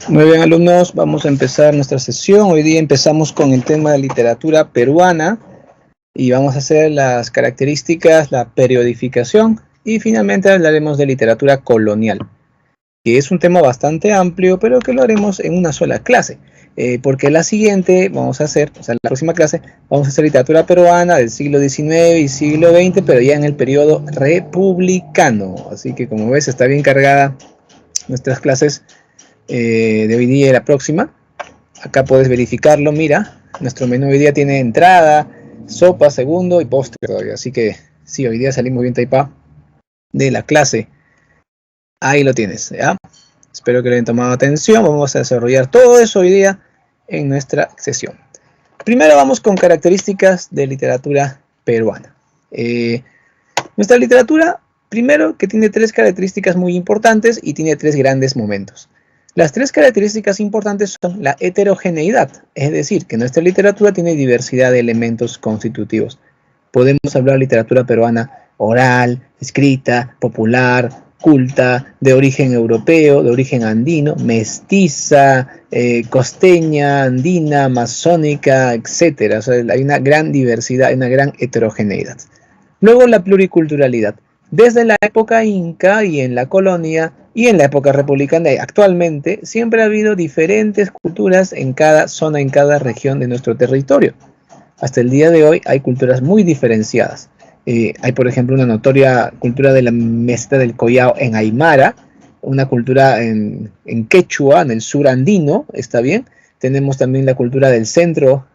Muy bien, alumnos, vamos a empezar nuestra sesión. Hoy día empezamos con el tema de literatura peruana y vamos a hacer las características, la periodificación y finalmente hablaremos de literatura colonial, que es un tema bastante amplio, pero que lo haremos en una sola clase. Porque la siguiente vamos a hacer, o sea, la próxima clase, vamos a hacer literatura peruana del siglo XIX y siglo XX, pero ya en el periodo republicano. Así que como ves, está bien cargada nuestras clases de hoy día y la próxima. Acá puedes verificarlo, mira, nuestro menú hoy día tiene entrada, sopa, segundo y postre todavía, así que sí, hoy día salimos bien taipa de la clase. Ahí lo tienes, ¿ya? Espero que le hayan tomado atención, vamos a desarrollar todo eso hoy día en nuestra sesión. Primero vamos con características de literatura peruana. Nuestra literatura, primero, que tiene tres características muy importantes y tiene tres grandes momentos. Las tres características importantes son la heterogeneidad, es decir, que nuestra literatura tiene diversidad de elementos constitutivos. Podemos hablar de literatura peruana oral, escrita, popular, culta, de origen europeo, de origen andino, mestiza, costeña, andina, amazónica, etc. O sea, hay una gran diversidad, hay una gran heterogeneidad. Luego la pluriculturalidad. Desde la época inca y en la colonia y en la época republicana y actualmente siempre ha habido diferentes culturas en cada zona, en cada región de nuestro territorio. Hasta el día de hoy hay culturas muy diferenciadas. Hay, por ejemplo, una notoria cultura de la meseta del Collao en Aymara, una cultura en quechua, en el sur andino, ¿está bien? Tenemos también la cultura del centro,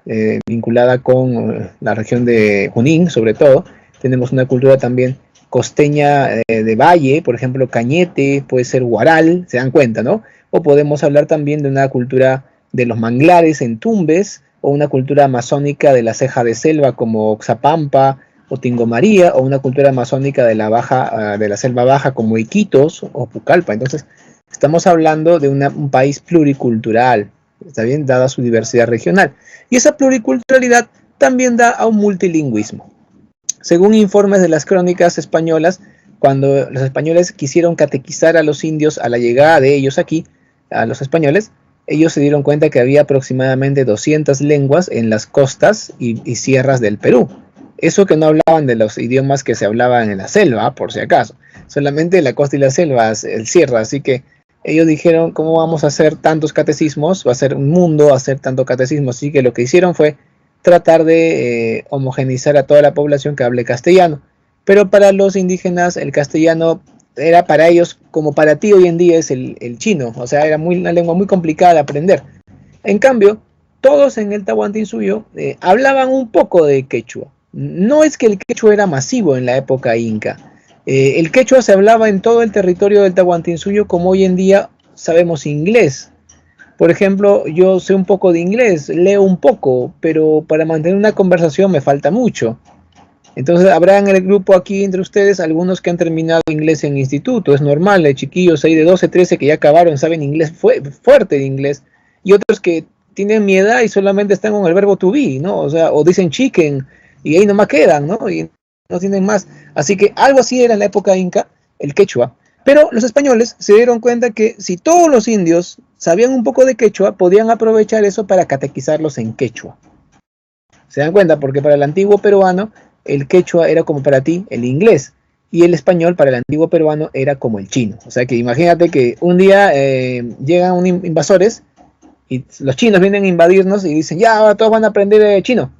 vinculada con la región de Junín, sobre todo. Tenemos una cultura también costeña de valle, por ejemplo, Cañete, puede ser Huaral, se dan cuenta, ¿no? O podemos hablar también de una cultura de los manglares en Tumbes, o una cultura amazónica de la ceja de selva como Oxapampa o Tingomaría, o una cultura amazónica de la selva baja como Iquitos o Pucallpa. Entonces, estamos hablando de un país pluricultural, está bien, dada su diversidad regional. Y esa pluriculturalidad también da a un multilingüismo. Según informes de las crónicas españolas, cuando los españoles quisieron catequizar a los indios a la llegada de ellos aquí, a los españoles, ellos se dieron cuenta que había aproximadamente 200 lenguas en las costas y sierras del Perú. Eso que no hablaban de los idiomas que se hablaban en la selva, por si acaso. Solamente la costa y la selva, el sierra. Así que ellos dijeron, ¿cómo vamos a hacer tantos catecismos? Va a ser un mundo hacer tanto catecismo. Así que lo que hicieron fue tratar de homogeneizar a toda la población que hable castellano. Pero para los indígenas el castellano era para ellos como para ti hoy en día es el chino. O sea, era una lengua muy complicada de aprender. En cambio, todos en el Tahuantinsuyo hablaban un poco de quechua. No es que el quechua era masivo en la época inca. El quechua se hablaba en todo el territorio del Tahuantinsuyo como hoy en día sabemos inglés. Por ejemplo, yo sé un poco de inglés, leo un poco, pero para mantener una conversación me falta mucho. Entonces, habrá en el grupo aquí entre ustedes algunos que han terminado inglés en instituto, es normal, hay chiquillos ahí de 12, 13 que ya acabaron, saben inglés, fuerte de inglés, y otros que tienen mi edad y solamente están con el verbo to be, ¿no? O sea, o dicen chicken, y ahí nomás quedan, ¿no? Y no tienen más. Así que algo así era en la época inca, el quechua. Pero los españoles se dieron cuenta que si todos los indios sabían un poco de quechua, podían aprovechar eso para catequizarlos en quechua. ¿Se dan cuenta? Porque para el antiguo peruano, el quechua era como para ti el inglés, y el español para el antiguo peruano era como el chino. O sea que imagínate que un día llegan invasores, y los chinos vienen a invadirnos y dicen, ya, ahora todos van a aprender chino.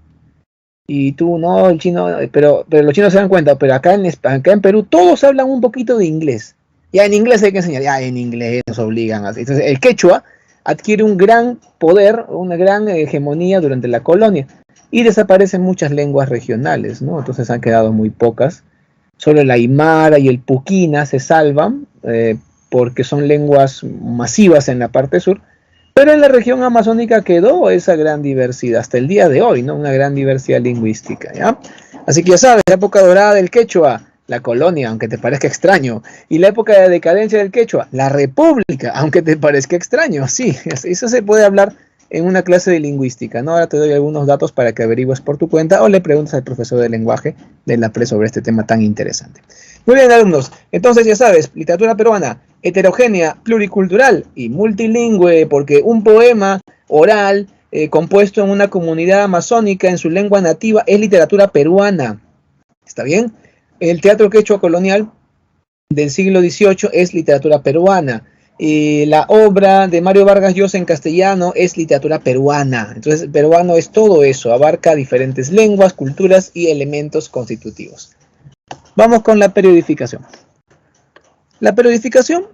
Y tú, no, el chino, pero los chinos se dan cuenta, pero acá en Perú todos hablan un poquito de inglés. Ya en inglés hay que enseñar, ya en inglés nos obligan así. Entonces el quechua adquiere un gran poder, una gran hegemonía durante la colonia. Y desaparecen muchas lenguas regionales, ¿no? Entonces han quedado muy pocas. Solo el aymara y el puquina se salvan, porque son lenguas masivas en la parte sur. Pero en la región amazónica quedó esa gran diversidad, hasta el día de hoy, ¿no? Una gran diversidad lingüística, ¿ya? Así que ya sabes, la época dorada del quechua, la colonia, aunque te parezca extraño. Y la época de decadencia del quechua, la república, aunque te parezca extraño. Sí, eso se puede hablar en una clase de lingüística, ¿no? Ahora te doy algunos datos para que averigües por tu cuenta o le preguntes al profesor de lenguaje de la PRE sobre este tema tan interesante. Muy bien, alumnos. Entonces, ya sabes, literatura peruana, heterogénea, pluricultural y multilingüe, porque un poema oral compuesto en una comunidad amazónica en su lengua nativa es literatura peruana. ¿Está bien? El teatro quechua colonial del siglo XVIII es literatura peruana. La obra de Mario Vargas Llosa en castellano es literatura peruana. Entonces, peruano es todo eso, abarca diferentes lenguas, culturas y elementos constitutivos. Vamos con la periodificación. La periodificación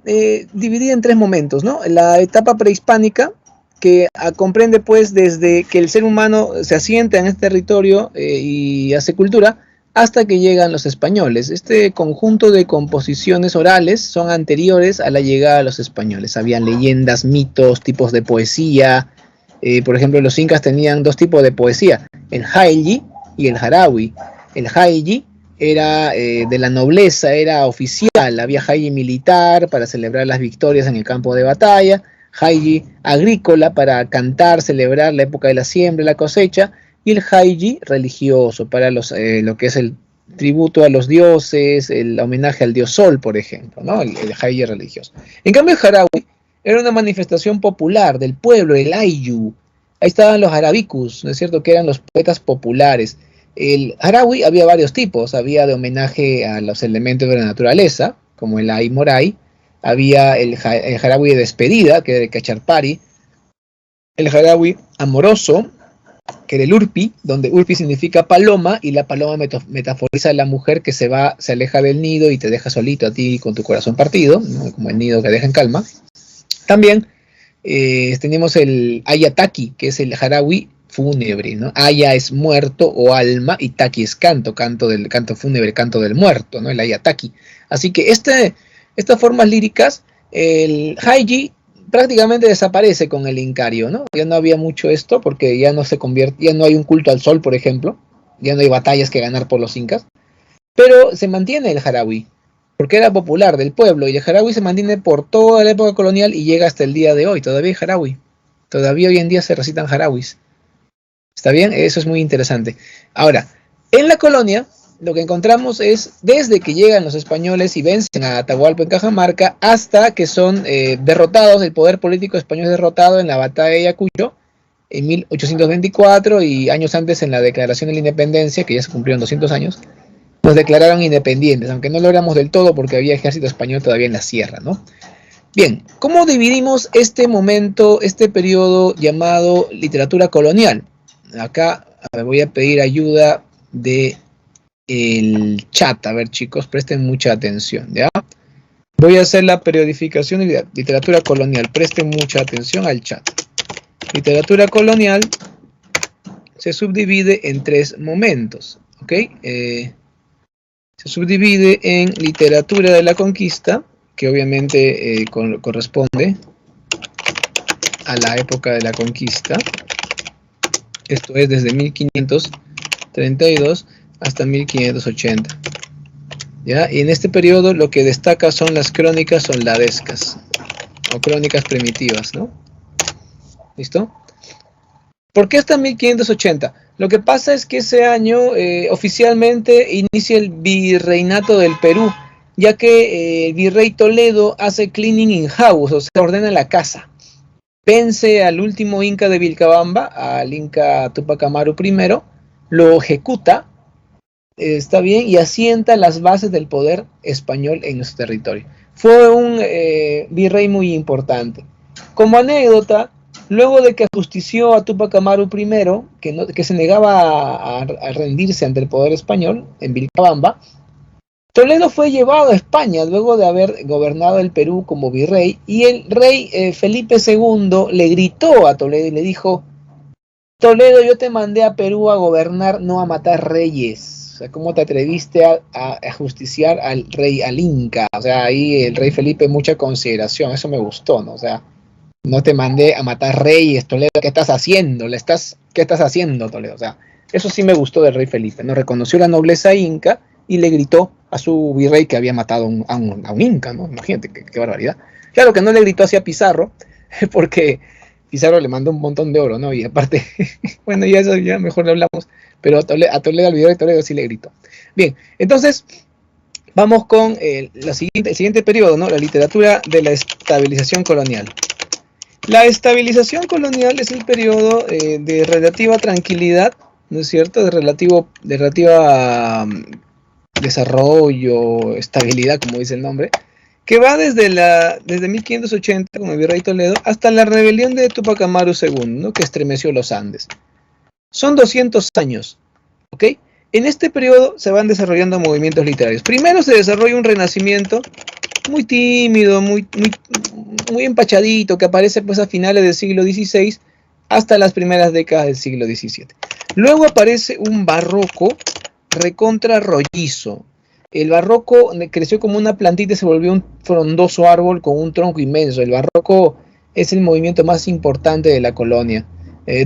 dividida en tres momentos, ¿no? La etapa prehispánica, que comprende pues desde que el ser humano se asienta en este territorio y hace cultura, hasta que llegan los españoles. Este conjunto de composiciones orales son anteriores a la llegada de los españoles. Habían leyendas, mitos, tipos de poesía. Por ejemplo, los incas tenían dos tipos de poesía, el jailli y el jarawi. El jailli era de la nobleza, era oficial. Había jailli militar para celebrar las victorias en el campo de batalla, jailli agrícola para cantar, celebrar la época de la siembra, la cosecha, y el jailli religioso para lo que es el tributo a los dioses, el homenaje al dios sol, por ejemplo, ¿no? El jailli religioso. En cambio, el jarawi era una manifestación popular del pueblo, el ayllu. Ahí estaban los arabicus, ¿no es cierto?, que eran los poetas populares. El jarawi había varios tipos, había de homenaje a los elementos de la naturaleza, como el aymoray, había el jarawi de despedida, que era el cacharpari, el jarawi amoroso, que era el urpi, donde urpi significa paloma, y la paloma metaforiza a la mujer que se aleja del nido y te deja solito a ti con tu corazón partido, ¿no? Como el nido que deja en calma. También tenemos el ayataki, que es el jarawi fúnebre, ¿no? Aya es muerto o alma, y taki es canto fúnebre, canto del muerto, ¿no? El ayataki. Así que estas formas líricas, el jailli prácticamente desaparece con el incario, ¿no? Ya no había mucho esto porque ya no hay un culto al sol, por ejemplo, ya no hay batallas que ganar por los incas, pero se mantiene el jarawi, porque era popular del pueblo, y el jarawi se mantiene por toda la época colonial y llega hasta el día de hoy, todavía hay jarawi, todavía hoy en día se recitan jarawis. ¿Está bien? Eso es muy interesante. Ahora, en la colonia, lo que encontramos es desde que llegan los españoles y vencen a Atahualpa en Cajamarca hasta que son derrotados, el poder político español es derrotado en la batalla de Ayacucho en 1824 y años antes en la declaración de la independencia, que ya se cumplieron 200 años, nos declararon independientes, aunque no lo éramos del todo porque había ejército español todavía en la sierra, ¿no? Bien, ¿cómo dividimos este momento, este periodo llamado literatura colonial? Acá voy a pedir ayuda de el chat. A ver, chicos, presten mucha atención, ¿ya? Voy a hacer la periodificación de literatura colonial. Presten mucha atención al chat. Literatura colonial se subdivide en tres momentos, ¿ok? Se subdivide en literatura de la conquista, que obviamente corresponde a la época de la conquista. Esto es desde 1532 hasta 1580. ¿Ya? Y en este periodo lo que destaca son las crónicas soldadescas o crónicas primitivas, ¿no? ¿Listo? ¿Por qué hasta 1580? Lo que pasa es que ese año oficialmente inicia el virreinato del Perú, ya que el virrey Toledo hace cleaning in house, o sea, ordena la casa. Vence al último inca de Vilcabamba, al inca Tupac Amaru I, lo ejecuta, está bien, y asienta las bases del poder español en nuestro territorio. Fue un virrey muy importante. Como anécdota, luego de que ajustició a Tupac Amaru I, que se negaba a rendirse ante el poder español en Vilcabamba, Toledo fue llevado a España luego de haber gobernado el Perú como virrey, y el rey Felipe II le gritó a Toledo y le dijo: Toledo, yo te mandé a Perú a gobernar, no a matar reyes. O sea, ¿cómo te atreviste a justiciar al rey, al inca? O sea, ahí el rey Felipe, mucha consideración, eso me gustó, ¿no? O sea, no te mandé a matar reyes, Toledo, ¿qué estás haciendo? ¿Qué estás haciendo, Toledo? O sea, eso sí me gustó del rey Felipe, ¿no? Reconoció la nobleza inca y le gritó a su virrey que había matado a un inca, ¿no? Imagínate, qué barbaridad. Claro que no le gritó hacia Pizarro, porque Pizarro le mandó un montón de oro, ¿no? Y aparte, bueno, ya eso ya mejor le hablamos, pero a Toledo, al virrey Toledo sí le gritó. Bien, entonces, Vamos con el siguiente periodo, ¿no? La literatura de la estabilización colonial. La estabilización colonial es el periodo de relativa tranquilidad, ¿no es cierto? De relativa desarrollo, estabilidad, como dice el nombre, que va desde 1580 con el virrey Toledo hasta la rebelión de Tupac Amaru II, ¿no? Que estremeció los Andes. Son 200 años, ¿ok? En este periodo se van desarrollando movimientos literarios. Primero se desarrolla un renacimiento muy tímido, muy empachadito, que aparece pues a finales del siglo XVI hasta las primeras décadas del siglo XVII. Luego aparece un barroco recontra rollizo. El barroco creció como una plantita y se volvió un frondoso árbol con un tronco inmenso. El barroco es el movimiento más importante de la colonia.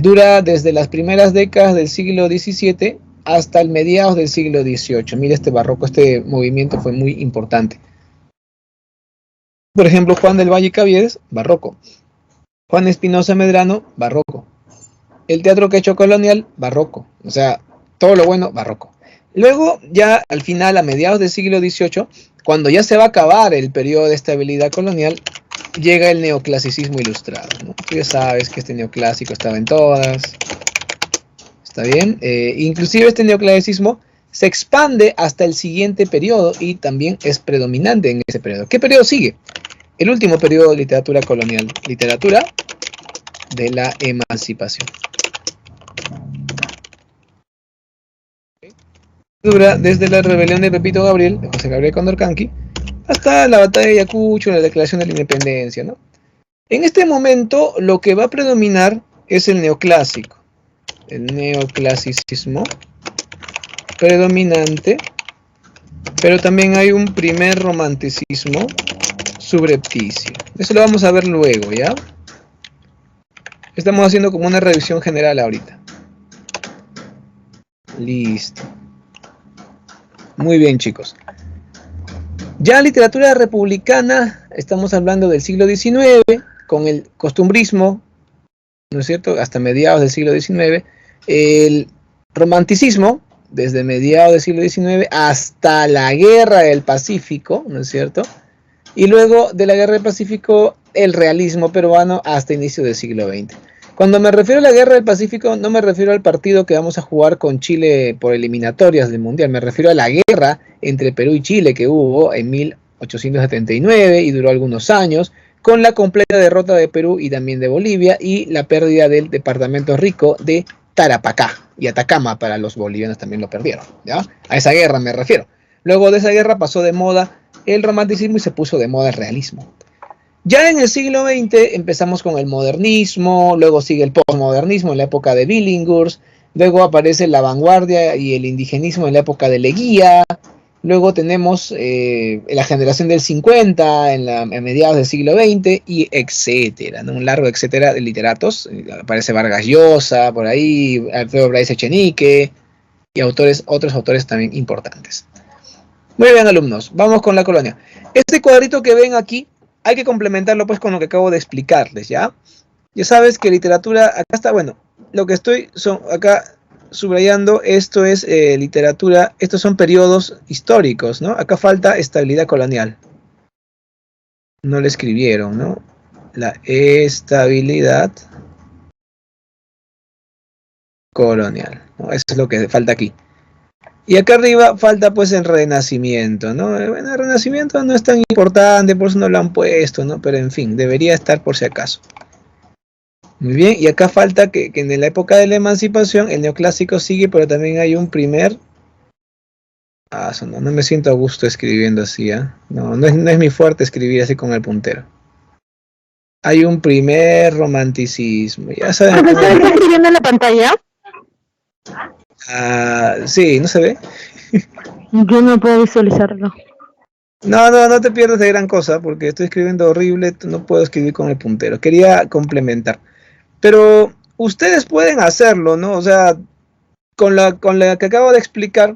Dura desde las primeras décadas del siglo XVII hasta el mediados del siglo XVIII. Mira este barroco, este movimiento fue muy importante. Por ejemplo, Juan del Valle Caviedes, barroco. Juan Espinosa Medrano, barroco. El teatro quechua colonial, barroco. O sea, todo lo bueno, barroco. Luego, ya al final, a mediados del siglo XVIII, cuando ya se va a acabar el periodo de estabilidad colonial, llega el neoclasicismo ilustrado, ¿no? Tú ya sabes que este neoclásico estaba en todas. ¿Está bien? Inclusive este neoclasicismo se expande hasta el siguiente periodo y también es predominante en ese periodo. ¿Qué periodo sigue? El último periodo de literatura colonial. Literatura de la emancipación. Dura desde la rebelión de Pepito Gabriel, de José Gabriel Condorcanqui, hasta la batalla de Ayacucho, la declaración de la independencia, ¿no? En este momento lo que va a predominar es el neoclásico. El neoclasicismo predominante, pero también hay un primer romanticismo subrepticio. Eso lo vamos a ver luego, ¿ya? Estamos haciendo como una revisión general ahorita. Listo. Muy bien, chicos. Ya literatura republicana, estamos hablando del siglo XIX, con el costumbrismo, ¿no es cierto?, hasta mediados del siglo XIX, el romanticismo, desde mediados del siglo XIX hasta la Guerra del Pacífico, ¿no es cierto?, y luego de la Guerra del Pacífico, el realismo peruano hasta inicio del siglo XX. Cuando me refiero a la Guerra del Pacífico, no me refiero al partido que vamos a jugar con Chile por eliminatorias del Mundial, me refiero a la guerra entre Perú y Chile que hubo en 1879 y duró algunos años, con la completa derrota de Perú y también de Bolivia y la pérdida del departamento rico de Tarapacá y Atacama, para los bolivianos también lo perdieron, ¿ya? A esa guerra me refiero. Luego de esa guerra pasó de moda el romanticismo y se puso de moda el realismo. Ya en el siglo XX empezamos con el modernismo, luego sigue el postmodernismo en la época de Billinghurst, luego aparece la vanguardia y el indigenismo en la época de Leguía, luego tenemos la generación del 50 en mediados del siglo XX y etcétera, ¿no? Un largo etcétera de literatos. Aparece Vargas Llosa por ahí, Alfredo Bryce Echenique y otros autores también importantes. Muy bien, alumnos, vamos con la colonia. Este cuadrito que ven aquí hay que complementarlo pues con lo que acabo de explicarles, ¿ya? Ya sabes que literatura, acá está, bueno, lo que estoy acá subrayando, esto es literatura, estos son periodos históricos, ¿no? Acá falta estabilidad colonial. No le escribieron, ¿no? La estabilidad colonial, ¿no? Eso es lo que falta aquí. Y acá arriba falta pues el Renacimiento, ¿no? Bueno, el Renacimiento no es tan importante, por eso no lo han puesto, ¿no? Pero en fin, debería estar por si acaso. Muy bien, y acá falta que en la época de la emancipación el neoclásico sigue, pero también hay un primer... no me siento a gusto escribiendo así, ¿eh? No es mi fuerte escribir así con el puntero. Hay un primer romanticismo, ya saben. ¿Profesor, está escribiendo en la pantalla? Sí, ¿no se ve? Yo no puedo visualizarlo. No te pierdas de gran cosa, porque estoy escribiendo horrible, no puedo escribir con el puntero. Quería complementar. Pero ustedes pueden hacerlo, ¿no? O sea, con la que acabo de explicar,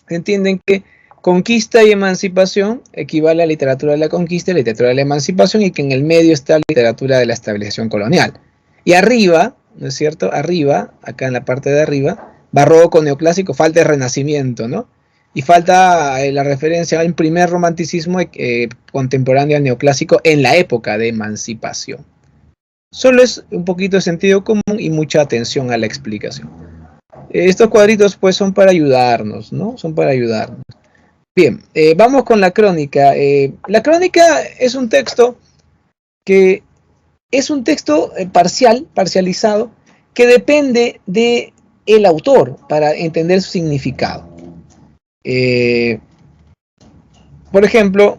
entienden que conquista y emancipación equivale a literatura de la conquista y literatura de la emancipación, y que en el medio está la literatura de la estabilización colonial. Y arriba, ¿no es cierto? Arriba, acá en la parte de arriba, barroco, neoclásico, falta el renacimiento, ¿no? y falta la referencia al primer romanticismo contemporáneo al neoclásico en la época de emancipación. Solo es un poquito de sentido común y mucha atención a la explicación. Estos cuadritos pues son para ayudarnos, ¿no? Son para ayudarnos. Bien, vamos con la crónica. La crónica es un texto que es un texto parcializado, que depende de el autor para entender su significado. Por ejemplo,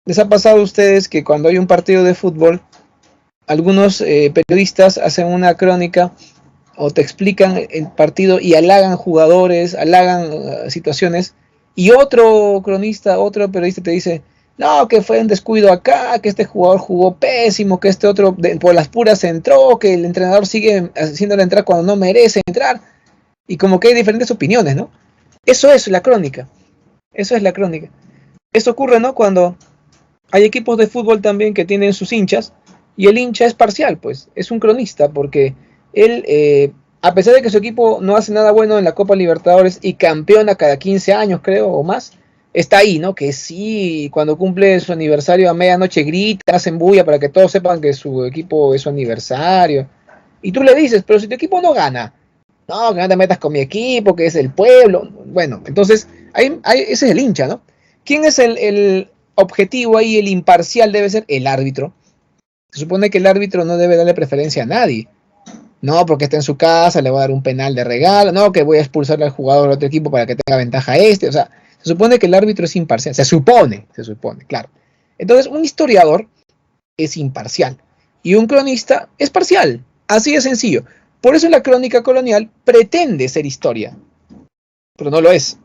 ¿les ha pasado a ustedes que cuando hay un partido de fútbol, algunos periodistas hacen una crónica o te explican el partido y halagan jugadores, halagan situaciones, y otro cronista, otro periodista te dice, no, que fue un descuido acá, que este jugador jugó pésimo, que este otro por las puras entró, que el entrenador sigue haciéndole entrar cuando no merece entrar, y como que hay diferentes opiniones, ¿no? Eso es la crónica, eso es la crónica. Esto ocurre, ¿no? Cuando hay equipos de fútbol también que tienen sus hinchas, y el hincha es parcial, pues, es un cronista, porque él, a pesar de que su equipo no hace nada bueno en la Copa Libertadores y campeona cada 15 años, creo, o más, está ahí, ¿no? Que sí, cuando cumple su aniversario a medianoche grita, hacen bulla para que todos sepan que su equipo es su aniversario. Y tú le dices, pero si tu equipo no gana, no, que no te metas con mi equipo, que es el pueblo. Bueno, entonces, ese es el hincha, ¿no? ¿Quién es el objetivo ahí, el imparcial? Debe ser el árbitro. Se supone que el árbitro no debe darle preferencia a nadie. No, porque está en su casa, le voy a dar un penal de regalo. No, que voy a expulsarle al jugador del otro equipo para que tenga ventaja O sea, se supone que el árbitro es imparcial. Se supone, claro. Entonces, un historiador es imparcial y un cronista es parcial. Así de sencillo. Por eso la crónica colonial pretende ser historia, pero no lo es.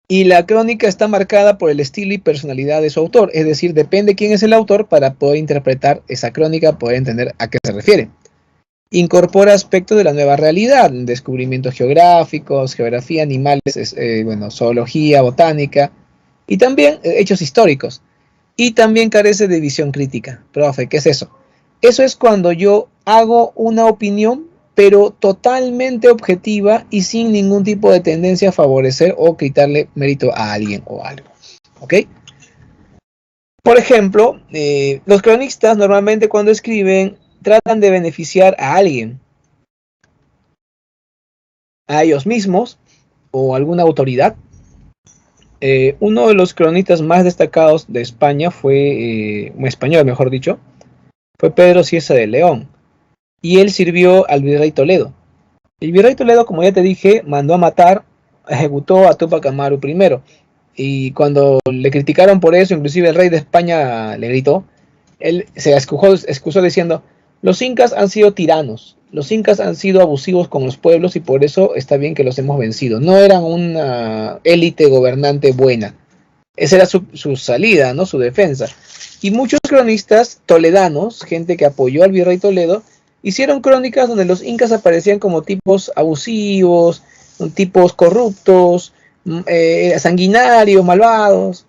Y la crónica está marcada por el estilo y personalidad de su autor. Es decir, depende quién es el autor para poder interpretar esa crónica, poder entender a qué se refiere. Incorpora aspectos de la nueva realidad, descubrimientos geográficos, geografía, animales, zoología, botánica, y también hechos históricos. Y también carece de visión crítica. Profe, ¿qué es eso? Eso es cuando yo hago una opinión, pero totalmente objetiva y sin ningún tipo de tendencia a favorecer o quitarle mérito a alguien o algo. ¿Ok? Por ejemplo, los cronistas normalmente cuando escriben tratan de beneficiar a alguien, a ellos mismos o a alguna autoridad. Uno de los cronistas más destacados de España fue, un español mejor dicho, fue Pedro Cieza de León, y él sirvió al virrey Toledo. El virrey Toledo, como ya te dije, mandó a matar, ejecutó a Túpac Amaru I, y cuando le criticaron por eso, inclusive el rey de España le gritó, él se excusó diciendo, los incas han sido tiranos, los incas han sido abusivos con los pueblos y por eso está bien que los hemos vencido. No eran una élite gobernante buena. Esa era su salida, ¿no? Su defensa. Y muchos cronistas toledanos, gente que apoyó al virrey Toledo, hicieron crónicas donde los incas aparecían como tipos abusivos, tipos corruptos, sanguinarios, malvados.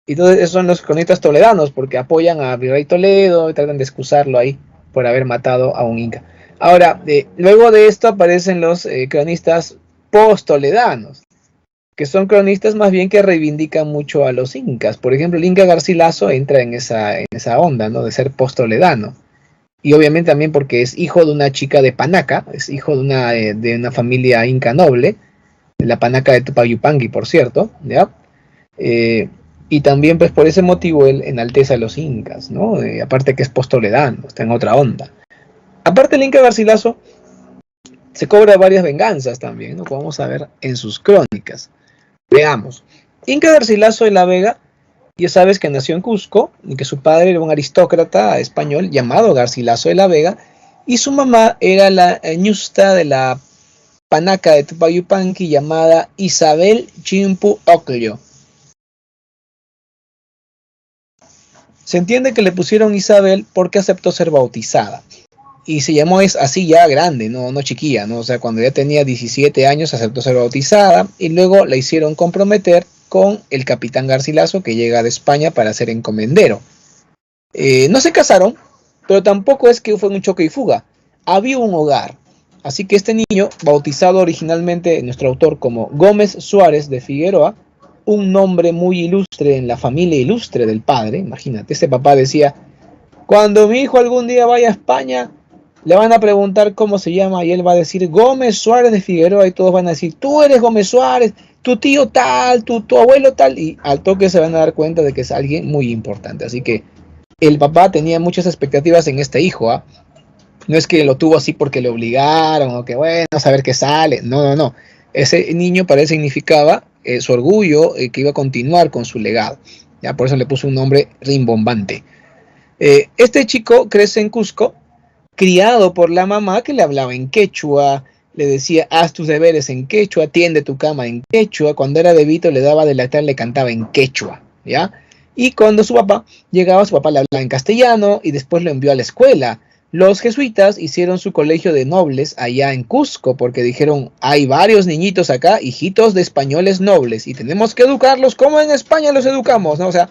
Y entonces esos son los cronistas toledanos porque apoyan a virrey Toledo y tratan de excusarlo ahí por haber matado a un inca. Ahora, luego de esto aparecen los cronistas post-toledanos, que son cronistas más bien que reivindican mucho a los incas. Por ejemplo, el Inca Garcilaso entra en esa onda, ¿no? De ser post-toledano. Y obviamente también porque es hijo de una chica de Panaca, es hijo de una familia inca noble, la Panaca de Tupac Yupanqui, por cierto, ¿ya? Y también pues por ese motivo él enaltece a los incas, ¿no? Aparte que es post-toledano, está en otra onda. Aparte el Inca Garcilaso se cobra varias venganzas también, ¿no? Como vamos a ver en sus crónicas. Veamos. Inca Garcilaso de la Vega, ya sabes que nació en Cusco y que su padre era un aristócrata español llamado Garcilaso de la Vega y su mamá era la ñusta de la Panaca de Tupac Yupanqui llamada Isabel Chimpu Ocllo. Se entiende que le pusieron Isabel porque aceptó ser bautizada. Y se llamó así ya grande, no chiquilla, ¿no? O sea, cuando ya tenía 17 años aceptó ser bautizada y luego la hicieron comprometer con el capitán Garcilaso que llega de España para ser encomendero. No se casaron, pero tampoco es que fue un choque y fuga. Había un hogar. Así que este niño, bautizado originalmente nuestro autor como Gómez Suárez de Figueroa, un nombre muy ilustre en la familia ilustre del padre, imagínate, este papá decía, cuando mi hijo algún día vaya a España, le van a preguntar cómo se llama y él va a decir Gómez Suárez de Figueroa y todos van a decir, tú eres Gómez Suárez, tu tío tal, tu abuelo tal, y al toque se van a dar cuenta de que es alguien muy importante. Así que el papá tenía muchas expectativas en este hijo, ¿ah? No es que lo tuvo así porque le obligaron o que bueno, a saber qué sale. No, no, no. Ese niño para él significaba su orgullo, que iba a continuar con su legado. Ya por eso le puso un nombre rimbombante. Este chico crece en Cusco, criado por la mamá que le hablaba en quechua, le decía, haz tus deberes en quechua, tiende tu cama en quechua. Cuando era bebito le daba de lactar, le cantaba en quechua, ¿ya? Y cuando su papá llegaba, su papá le hablaba en castellano y después lo envió a la escuela. Los jesuitas hicieron su colegio de nobles allá en Cusco porque dijeron, hay varios niñitos acá, hijitos de españoles nobles, y tenemos que educarlos como en España los educamos, ¿no? O sea,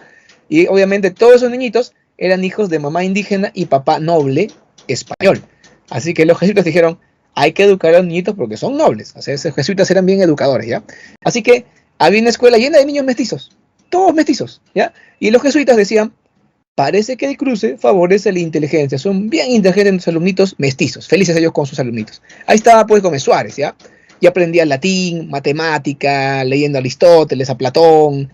y obviamente todos esos niñitos eran hijos de mamá indígena y papá noble español. Así que los jesuitas dijeron, hay que educar a los niñitos porque son nobles. O sea, esos jesuitas eran bien educadores, ¿ya? Así que había una escuela llena de niños mestizos, todos mestizos, ¿ya? Y los jesuitas decían, parece que el cruce favorece la inteligencia. Son bien inteligentes los alumnitos mestizos, felices ellos con sus alumnitos. Ahí estaba pues Gómez Suárez, ¿ya? Y aprendía latín, matemática, leyendo a Aristóteles, a Platón,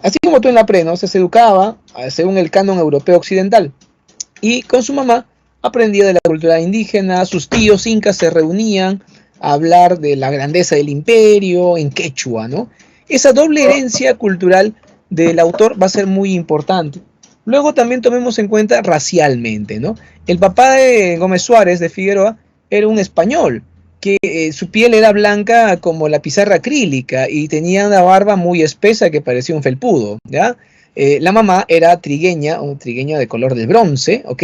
así como tú en la pre, ¿no? Se educaba según el canon europeo occidental. Y con su mamá aprendía de la cultura indígena, sus tíos incas se reunían a hablar de la grandeza del imperio en quechua, ¿no? Esa doble herencia cultural del autor va a ser muy importante. Luego también tomemos en cuenta racialmente, ¿no? El papá de Gómez Suárez de Figueroa era un español, que su piel era blanca como la pizarra acrílica y tenía una barba muy espesa que parecía un felpudo, ¿ya? La mamá era trigueña, o trigueña de color de bronce, ¿ok?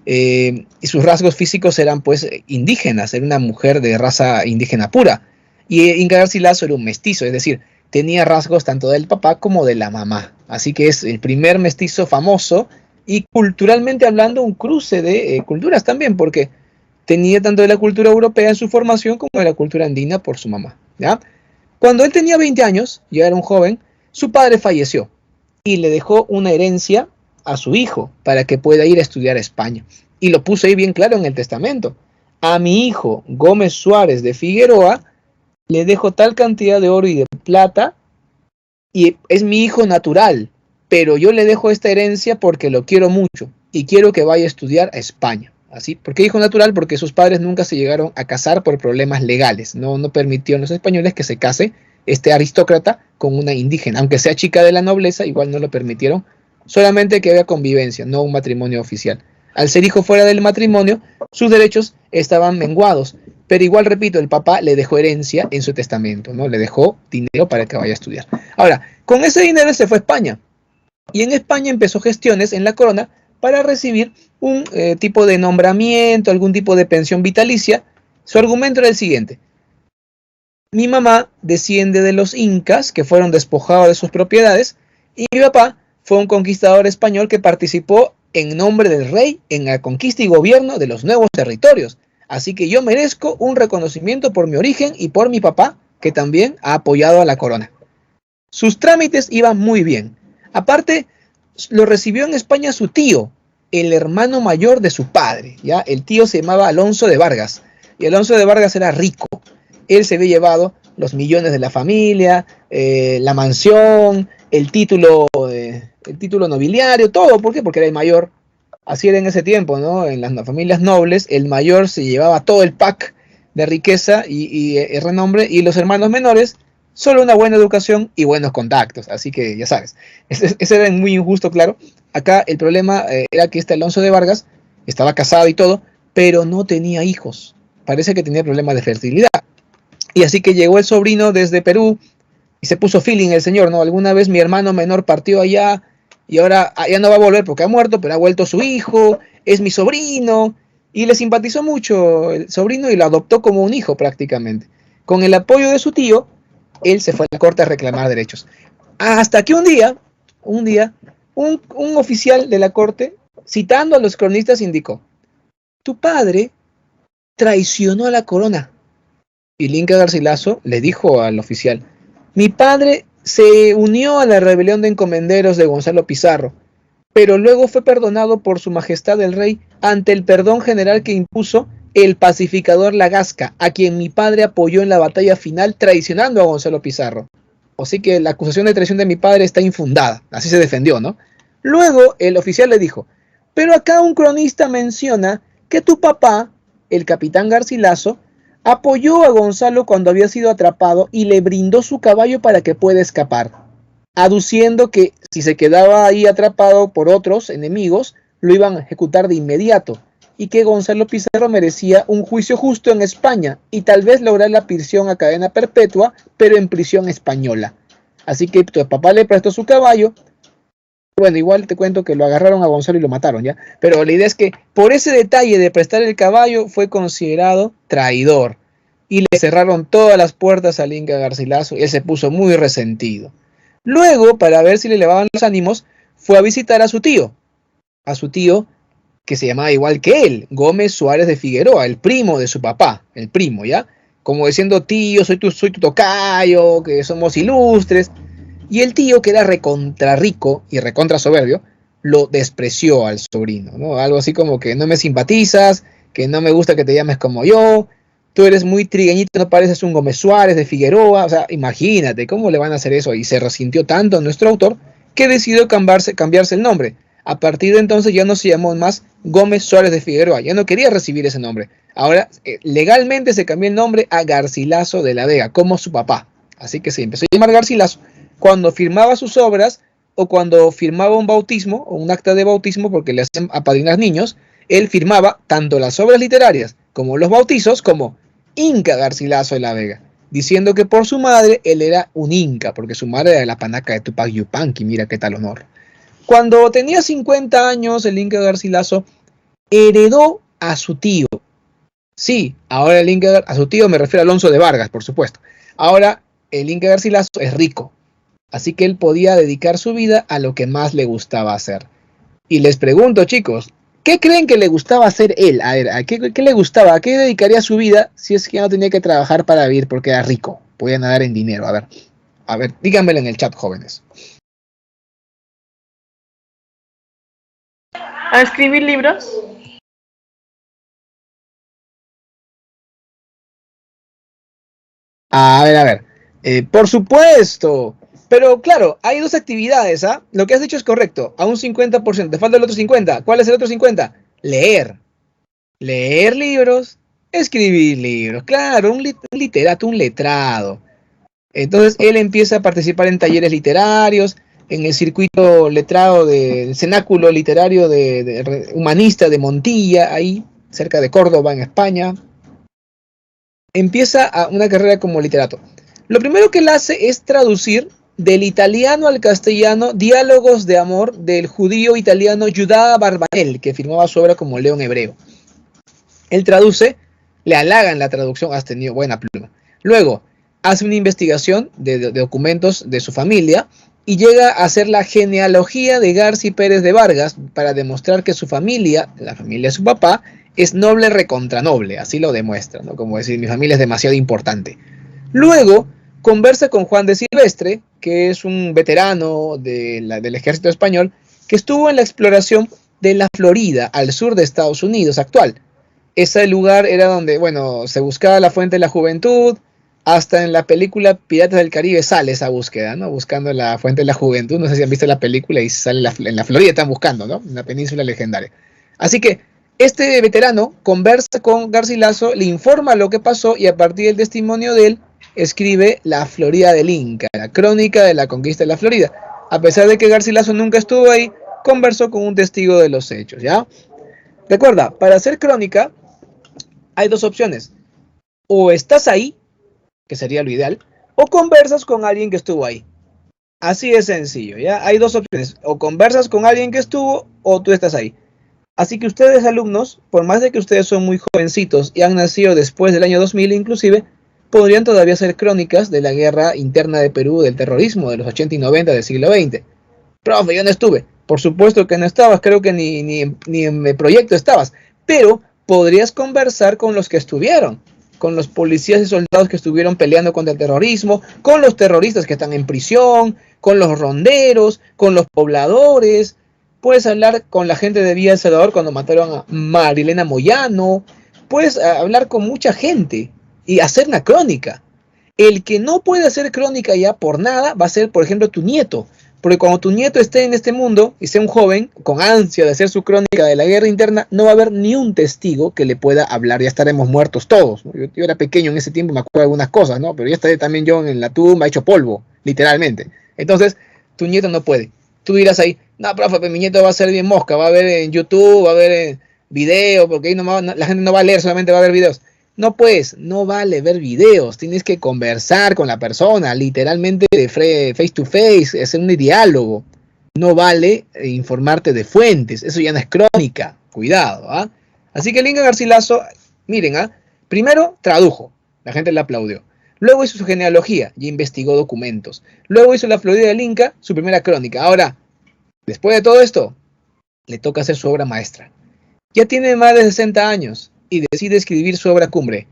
Y sus rasgos físicos eran pues indígenas, era una mujer de raza indígena pura. Y Inca Garcilaso era un mestizo, es decir, tenía rasgos tanto del papá como de la mamá. Así que es el primer mestizo famoso y culturalmente hablando un cruce de culturas también, porque tenía tanto de la cultura europea en su formación como de la cultura andina por su mamá, ¿ya? Cuando él tenía 20 años, ya era un joven, su padre falleció y le dejó una herencia a su hijo para que pueda ir a estudiar a España. Y lo puso ahí bien claro en el testamento. A mi hijo Gómez Suárez de Figueroa le dejo tal cantidad de oro y de plata y es mi hijo natural, pero yo le dejo esta herencia porque lo quiero mucho y quiero que vaya a estudiar a España. ¿Así? ¿Por qué hijo natural? Porque sus padres nunca se llegaron a casar por problemas legales. No permitieron los españoles que se case este aristócrata con una indígena. Aunque sea chica de la nobleza, igual no lo permitieron. Solamente que había convivencia, no un matrimonio oficial. Al ser hijo fuera del matrimonio, sus derechos estaban menguados. Pero igual, repito, el papá le dejó herencia en su testamento, ¿no? Le dejó dinero para que vaya a estudiar. Ahora, con ese dinero él se fue a España. Y en España empezó gestiones en la corona para recibir un tipo de nombramiento, algún tipo de pensión vitalicia. Su argumento era el siguiente. Mi mamá desciende de los incas, que fueron despojados de sus propiedades, y mi papá fue un conquistador español que participó en nombre del rey en la conquista y gobierno de los nuevos territorios. Así que yo merezco un reconocimiento por mi origen y por mi papá, que también ha apoyado a la corona. Sus trámites iban muy bien. Aparte, lo recibió en España su tío, el hermano mayor de su padre, ¿ya? El tío se llamaba Alonso de Vargas, y Alonso de Vargas era rico. Él se había llevado los millones de la familia, la mansión, el título nobiliario, todo. ¿Por qué? Porque era el mayor. Así era en ese tiempo, ¿no? En las familias nobles, el mayor se llevaba todo el pack de riqueza y renombre, y los hermanos menores solo una buena educación y buenos contactos. Así que ya sabes, ese era muy injusto, claro. Acá el problema era que este Alonso de Vargas estaba casado y todo, pero no tenía hijos. Parece que tenía problemas de fertilidad. Y así que llegó el sobrino desde Perú y se puso feeling el señor, ¿no? Alguna vez mi hermano menor partió allá y ahora ya no va a volver porque ha muerto, pero ha vuelto su hijo, es mi sobrino. Y le simpatizó mucho el sobrino y lo adoptó como un hijo prácticamente. Con el apoyo de su tío, él se fue a la corte a reclamar derechos. Hasta que un día, un oficial de la corte, citando a los cronistas, indicó, tu padre traicionó a la corona. Y el Inca Garcilaso le dijo al oficial: mi padre se unió a la rebelión de encomenderos de Gonzalo Pizarro, pero luego fue perdonado por su majestad el rey ante el perdón general que impuso el pacificador Lagasca, a quien mi padre apoyó en la batalla final traicionando a Gonzalo Pizarro. Así que la acusación de traición de mi padre está infundada. Así se defendió, ¿no? Luego el oficial le dijo: pero acá un cronista menciona que tu papá, el capitán Garcilaso, apoyó a Gonzalo cuando había sido atrapado y le brindó su caballo para que pueda escapar, aduciendo que si se quedaba ahí atrapado por otros enemigos, lo iban a ejecutar de inmediato, y que Gonzalo Pizarro merecía un juicio justo en España y tal vez lograr la prisión a cadena perpetua, pero en prisión española. Así que tu papá le prestó su caballo. Bueno, igual te cuento que lo agarraron a Gonzalo y lo mataron, ¿ya? Pero la idea es que por ese detalle de prestar el caballo fue considerado traidor y le cerraron todas las puertas al Inca Garcilaso y él se puso muy resentido. Luego, para ver si le elevaban los ánimos, fue a visitar a su tío que se llamaba igual que él, Gómez Suárez de Figueroa, el primo de su papá, el primo, ¿ya? Como diciendo: tío, soy tu tocayo, que somos ilustres. Y el tío, que era recontra rico y recontra soberbio, lo despreció al sobrino, ¿no? Algo así como que no me simpatizas, que no me gusta que te llames como yo, tú eres muy trigueñito, no pareces un Gómez Suárez de Figueroa. O sea, imagínate, ¿cómo le van a hacer eso? Y se resintió tanto nuestro autor que decidió cambiarse el nombre. A partir de entonces ya no se llamó más Gómez Suárez de Figueroa, ya no quería recibir ese nombre. Ahora, legalmente se cambió el nombre a Garcilaso de la Vega, como su papá. Así que se empezó a llamar Garcilaso cuando firmaba sus obras o cuando firmaba un bautismo o un acta de bautismo, porque le hacían apadrinar niños. Él firmaba tanto las obras literarias como los bautizos como Inca Garcilaso de la Vega, diciendo que por su madre él era un inca, porque su madre era la panaca de Tupac Yupanqui. Mira qué tal honor. Cuando tenía 50 años, el Inca Garcilaso heredó a su tío. Sí, ahora el Inca, a su tío me refiero a Alonso de Vargas, por supuesto. Ahora el Inca Garcilaso es rico, así que él podía dedicar su vida a lo que más le gustaba hacer. Y les pregunto, chicos, ¿qué creen que le gustaba hacer él? A ver, ¿qué le gustaba? ¿A qué dedicaría su vida si es que ya no tenía que trabajar para vivir porque era rico? Podía nadar en dinero. A ver, díganmelo en el chat, jóvenes. ¿A escribir libros? A ver. Por supuesto. Pero claro, hay dos actividades, ¿ah? Lo que has dicho es correcto. A un 50%. Te falta el otro 50%. ¿Cuál es el otro 50%? Leer. Leer libros. Escribir libros. Claro, un literato, un letrado. Entonces él empieza a participar en talleres literarios, en el circuito letrado del cenáculo literario de humanista de Montilla, ahí cerca de Córdoba, en España. Empieza una carrera como literato. Lo primero que él hace es traducir del italiano al castellano diálogos de amor del judío italiano Giuda Barbanel, que firmaba su obra como León Hebreo. Él traduce, le halagan la traducción: has tenido buena pluma. Luego hace una investigación de documentos de su familia y llega a hacer la genealogía de Garci Pérez de Vargas para demostrar que su familia, la familia de su papá, es noble recontra noble. Así lo demuestra, ¿no? Como decir, mi familia es demasiado importante. Luego conversa con Juan de Silvestre, que es un veterano del ejército español, que estuvo en la exploración de la Florida, al sur de Estados Unidos actual. Ese lugar era donde, bueno, se buscaba la fuente de la juventud. Hasta en la película Piratas del Caribe sale esa búsqueda, ¿no? Buscando la fuente de la juventud. No sé si han visto la película y sale en la Florida, están buscando, ¿no? En la península legendaria. Así que este veterano conversa con Garcilaso, le informa lo que pasó y a partir del testimonio de él escribe La Florida del Inca, la crónica de la conquista de la Florida. A pesar de que Garcilaso nunca estuvo ahí, conversó con un testigo de los hechos, ¿ya? Recuerda, para hacer crónica hay dos opciones: o estás ahí, que sería lo ideal, o conversas con alguien que estuvo ahí. Así de sencillo, ¿ya? Hay dos opciones: o conversas con alguien que estuvo, o tú estás ahí. Así que ustedes, alumnos, por más de que ustedes son muy jovencitos y han nacido después del año 2000 inclusive, podrían todavía hacer crónicas de la guerra interna de Perú, del terrorismo de los 80 y 90 del siglo XX. Profe, yo no estuve. Por supuesto que no estabas, creo que ni en el proyecto estabas. Pero podrías conversar con los que estuvieron, con los policías y soldados que estuvieron peleando contra el terrorismo, con los terroristas que están en prisión, con los ronderos, con los pobladores. Puedes hablar con la gente de Villa El Salvador cuando mataron a Marilena Moyano. Puedes hablar con mucha gente y hacer una crónica. El que no puede hacer crónica ya por nada va a ser, por ejemplo, tu nieto. Porque cuando tu nieto esté en este mundo y sea un joven con ansia de hacer su crónica de la guerra interna, no va a haber ni un testigo que le pueda hablar. Ya estaremos muertos todos, ¿no? Yo era pequeño en ese tiempo, me acuerdo de algunas cosas, ¿no? Pero ya estaré también yo en la tumba hecho polvo, literalmente. Entonces, tu nieto no puede. Tú dirás ahí, no, profe, mi nieto va a ser bien mosca, va a ver en YouTube, va a ver en video, porque ahí la gente no va a leer, solamente va a ver videos. No, pues, no vale ver videos, tienes que conversar con la persona, literalmente de face to face, hacer un diálogo. No vale informarte de fuentes, eso ya no es crónica, cuidado, ¿ah? Así que el Inca Garcilaso, miren, primero tradujo, la gente le aplaudió. Luego hizo su genealogía y investigó documentos. Luego hizo la Florida del Inca, su primera crónica. Ahora, después de todo esto, le toca hacer su obra maestra. Ya tiene más de 60 años y decide escribir su obra cumbre,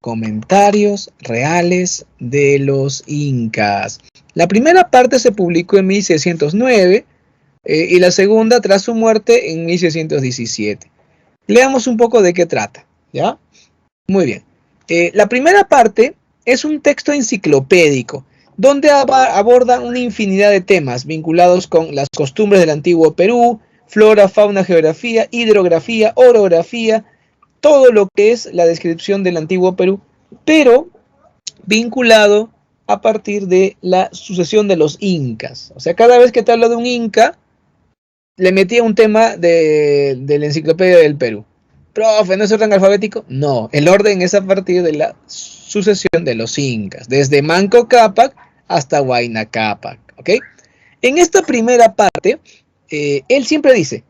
Comentarios Reales de los Incas. La primera parte se publicó en 1609 y la segunda tras su muerte en 1617. Leamos un poco de qué trata, ¿ya? Muy bien. La primera parte es un texto enciclopédico donde aborda una infinidad de temas vinculados con las costumbres del antiguo Perú, flora, fauna, geografía, hidrografía, orografía, todo lo que es la descripción del antiguo Perú, pero vinculado a partir de la sucesión de los incas. O sea, cada vez que te hablo de un inca, le metía un tema de la enciclopedia del Perú. Profe, ¿no es orden alfabético? No, el orden es a partir de la sucesión de los incas, desde Manco Cápac hasta Huayna Cápac, ¿ok? En esta primera parte, él siempre dice,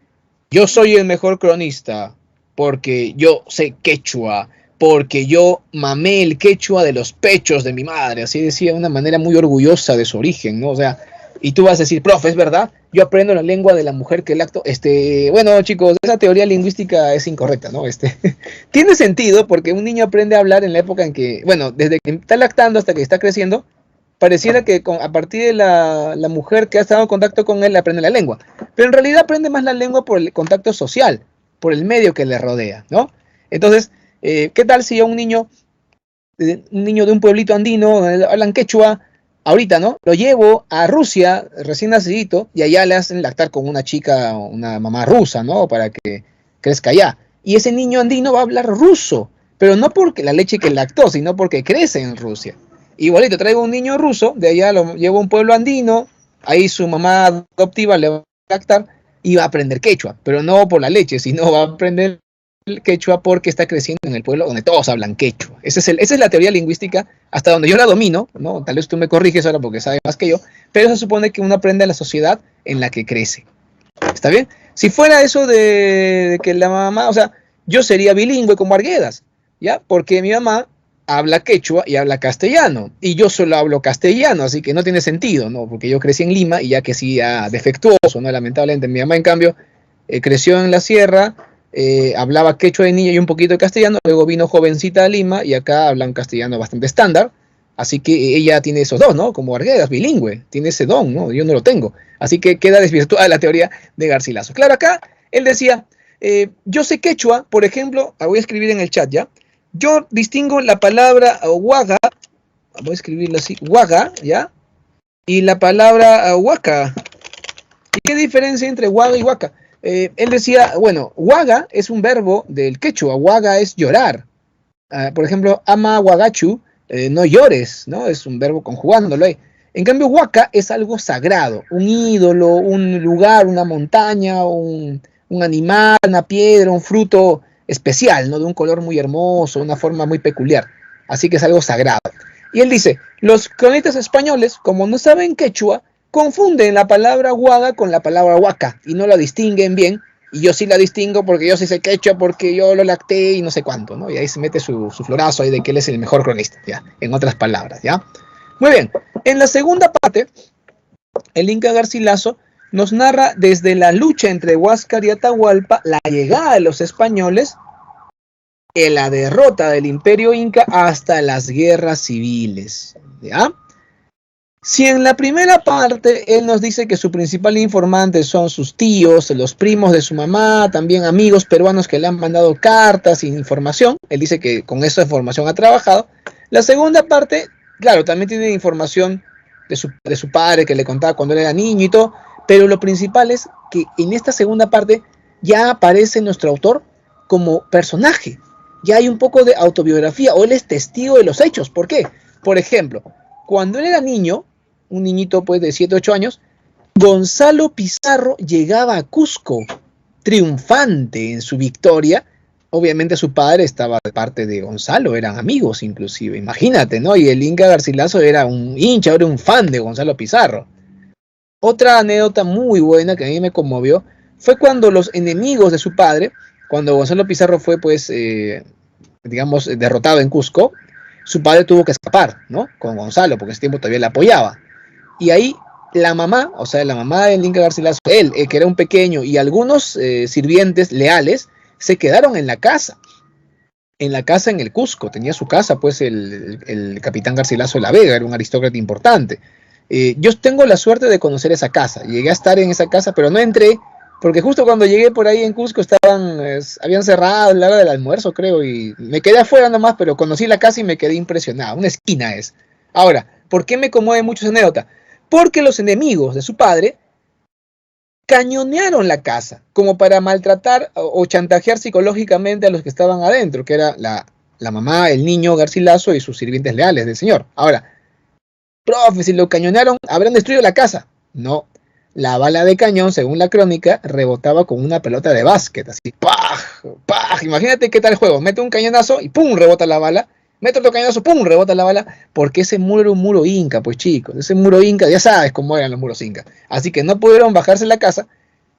yo soy el mejor cronista, porque yo sé quechua, porque yo mamé el quechua de los pechos de mi madre, así decía de una manera muy orgullosa de su origen, ¿no? O sea, y tú vas a decir, profe, ¿es verdad? Yo aprendo la lengua de la mujer que lacto. Bueno, chicos, esa teoría lingüística es incorrecta, ¿no? Tiene sentido porque un niño aprende a hablar en la época en que, bueno, desde que está lactando hasta que está creciendo, pareciera que a partir de la mujer que ha estado en contacto con él aprende la lengua. Pero en realidad aprende más la lengua por el contacto social, por el medio que le rodea, ¿no? Entonces, ¿qué tal si a un niño de un pueblito andino, donde hablan quechua, ahorita, ¿no? Lo llevo a Rusia, recién nacidito, y allá le hacen lactar con una chica, una mamá rusa, ¿no? Para que crezca allá. Y ese niño andino va a hablar ruso, pero no porque la leche que lactó, sino porque crece en Rusia. Igualito, traigo un niño ruso, de allá lo llevo a un pueblo andino, ahí su mamá adoptiva le va a lactar y va a aprender quechua, pero no por la leche, sino va a aprender quechua porque está creciendo en el pueblo donde todos hablan quechua. Esa es la teoría lingüística hasta donde yo la domino, ¿no? Tal vez tú me corriges ahora porque sabes más que yo, pero se supone que uno aprende a la sociedad en la que crece. ¿Está bien? Si fuera eso de que la mamá, o sea, yo sería bilingüe como Arguedas, ¿ya? Porque mi mamá habla quechua y habla castellano, y yo solo hablo castellano, así que no tiene sentido, ¿no? Porque yo crecí en Lima y ya que sí, defectuoso, ¿no? Lamentablemente, mi mamá, en cambio, creció en la sierra, hablaba quechua de niña y un poquito de castellano, luego vino jovencita a Lima y acá hablan castellano bastante estándar, así que ella tiene esos dos, ¿no? Como Arguedas, bilingüe, tiene ese don, ¿no? Yo no lo tengo, así que queda desvirtuada la teoría de Garcilaso. Claro, acá él decía, yo sé quechua, por ejemplo, voy a escribir en el chat, ¿ya? Yo distingo la palabra huaga, voy a escribirlo así, huaga, ¿ya? Y la palabra huaca. ¿Y qué diferencia entre huaga y huaca? Él decía, bueno, huaga es un verbo del quechua, huaga es llorar. Por ejemplo, ama huagachu, no llores, ¿no? Es un verbo conjugándolo ahí. En cambio, huaca es algo sagrado, un ídolo, un lugar, una montaña, un animal, una piedra, un fruto especial, ¿no? De un color muy hermoso, una forma muy peculiar. Así que es algo sagrado. Y él dice, los cronistas españoles, como no saben quechua, confunden la palabra huaga con la palabra huaca y no la distinguen bien. Y yo sí la distingo porque yo sí sé quechua, porque yo lo lacté y no sé cuánto, ¿no? Y ahí se mete su florazo ahí de que él es el mejor cronista, ¿ya? En otras palabras, ¿ya? Muy bien. En la segunda parte, el Inca Garcilaso nos narra desde la lucha entre Huáscar y Atahualpa, la llegada de los españoles en la derrota del Imperio Inca hasta las guerras civiles, ¿ya? Si en la primera parte él nos dice que su principal informante son sus tíos, los primos de su mamá, también amigos peruanos que le han mandado cartas e información, él dice que con esa información ha trabajado. La segunda parte, claro, también tiene información de su padre que le contaba cuando él era niño y todo, pero lo principal es que en esta segunda parte ya aparece nuestro autor como personaje, ya hay un poco de autobiografía, o él es testigo de los hechos. ¿Por qué? Por ejemplo, cuando él era niño, un niñito pues de 7, 8 años, Gonzalo Pizarro llegaba a Cusco triunfante en su victoria. Obviamente su padre estaba de parte de Gonzalo, eran amigos inclusive, imagínate, ¿no? Y el Inca Garcilaso era un hincha, era un fan de Gonzalo Pizarro. Otra anécdota muy buena que a mí me conmovió fue cuando los enemigos de su padre, cuando Gonzalo Pizarro fue pues, digamos, derrotado en Cusco, su padre tuvo que escapar, ¿no? Con Gonzalo, porque ese tiempo todavía le apoyaba. Y ahí la mamá, o sea, la mamá del Inca Garcilaso, él, que era un pequeño, y algunos sirvientes leales, se quedaron en la casa en el Cusco. Tenía su casa, pues, el capitán Garcilaso de la Vega, era un aristócrata importante. Yo tengo la suerte de conocer esa casa, llegué a estar en esa casa, pero no entré, porque justo cuando llegué por ahí en Cusco habían cerrado la hora del almuerzo, creo, y me quedé afuera nomás, pero conocí la casa y me quedé impresionado. Una esquina es. Ahora, ¿por qué me conmueve mucho esa anécdota? Porque los enemigos de su padre cañonearon la casa, como para maltratar o chantajear psicológicamente a los que estaban adentro, que era la mamá, el niño Garcilaso y sus sirvientes leales del señor. Ahora, profe, si lo cañonearon, ¿habrán destruido la casa? No. La bala de cañón, según la crónica, rebotaba con una pelota de básquet, así, ¡paj! ¡Paj! Imagínate qué tal el juego, mete un cañonazo y ¡pum! Rebota la bala, mete otro cañonazo, ¡pum! Rebota la bala, porque ese muro era un muro inca, pues chicos, ese muro inca, ya sabes cómo eran los muros incas, así que no pudieron bajarse la casa.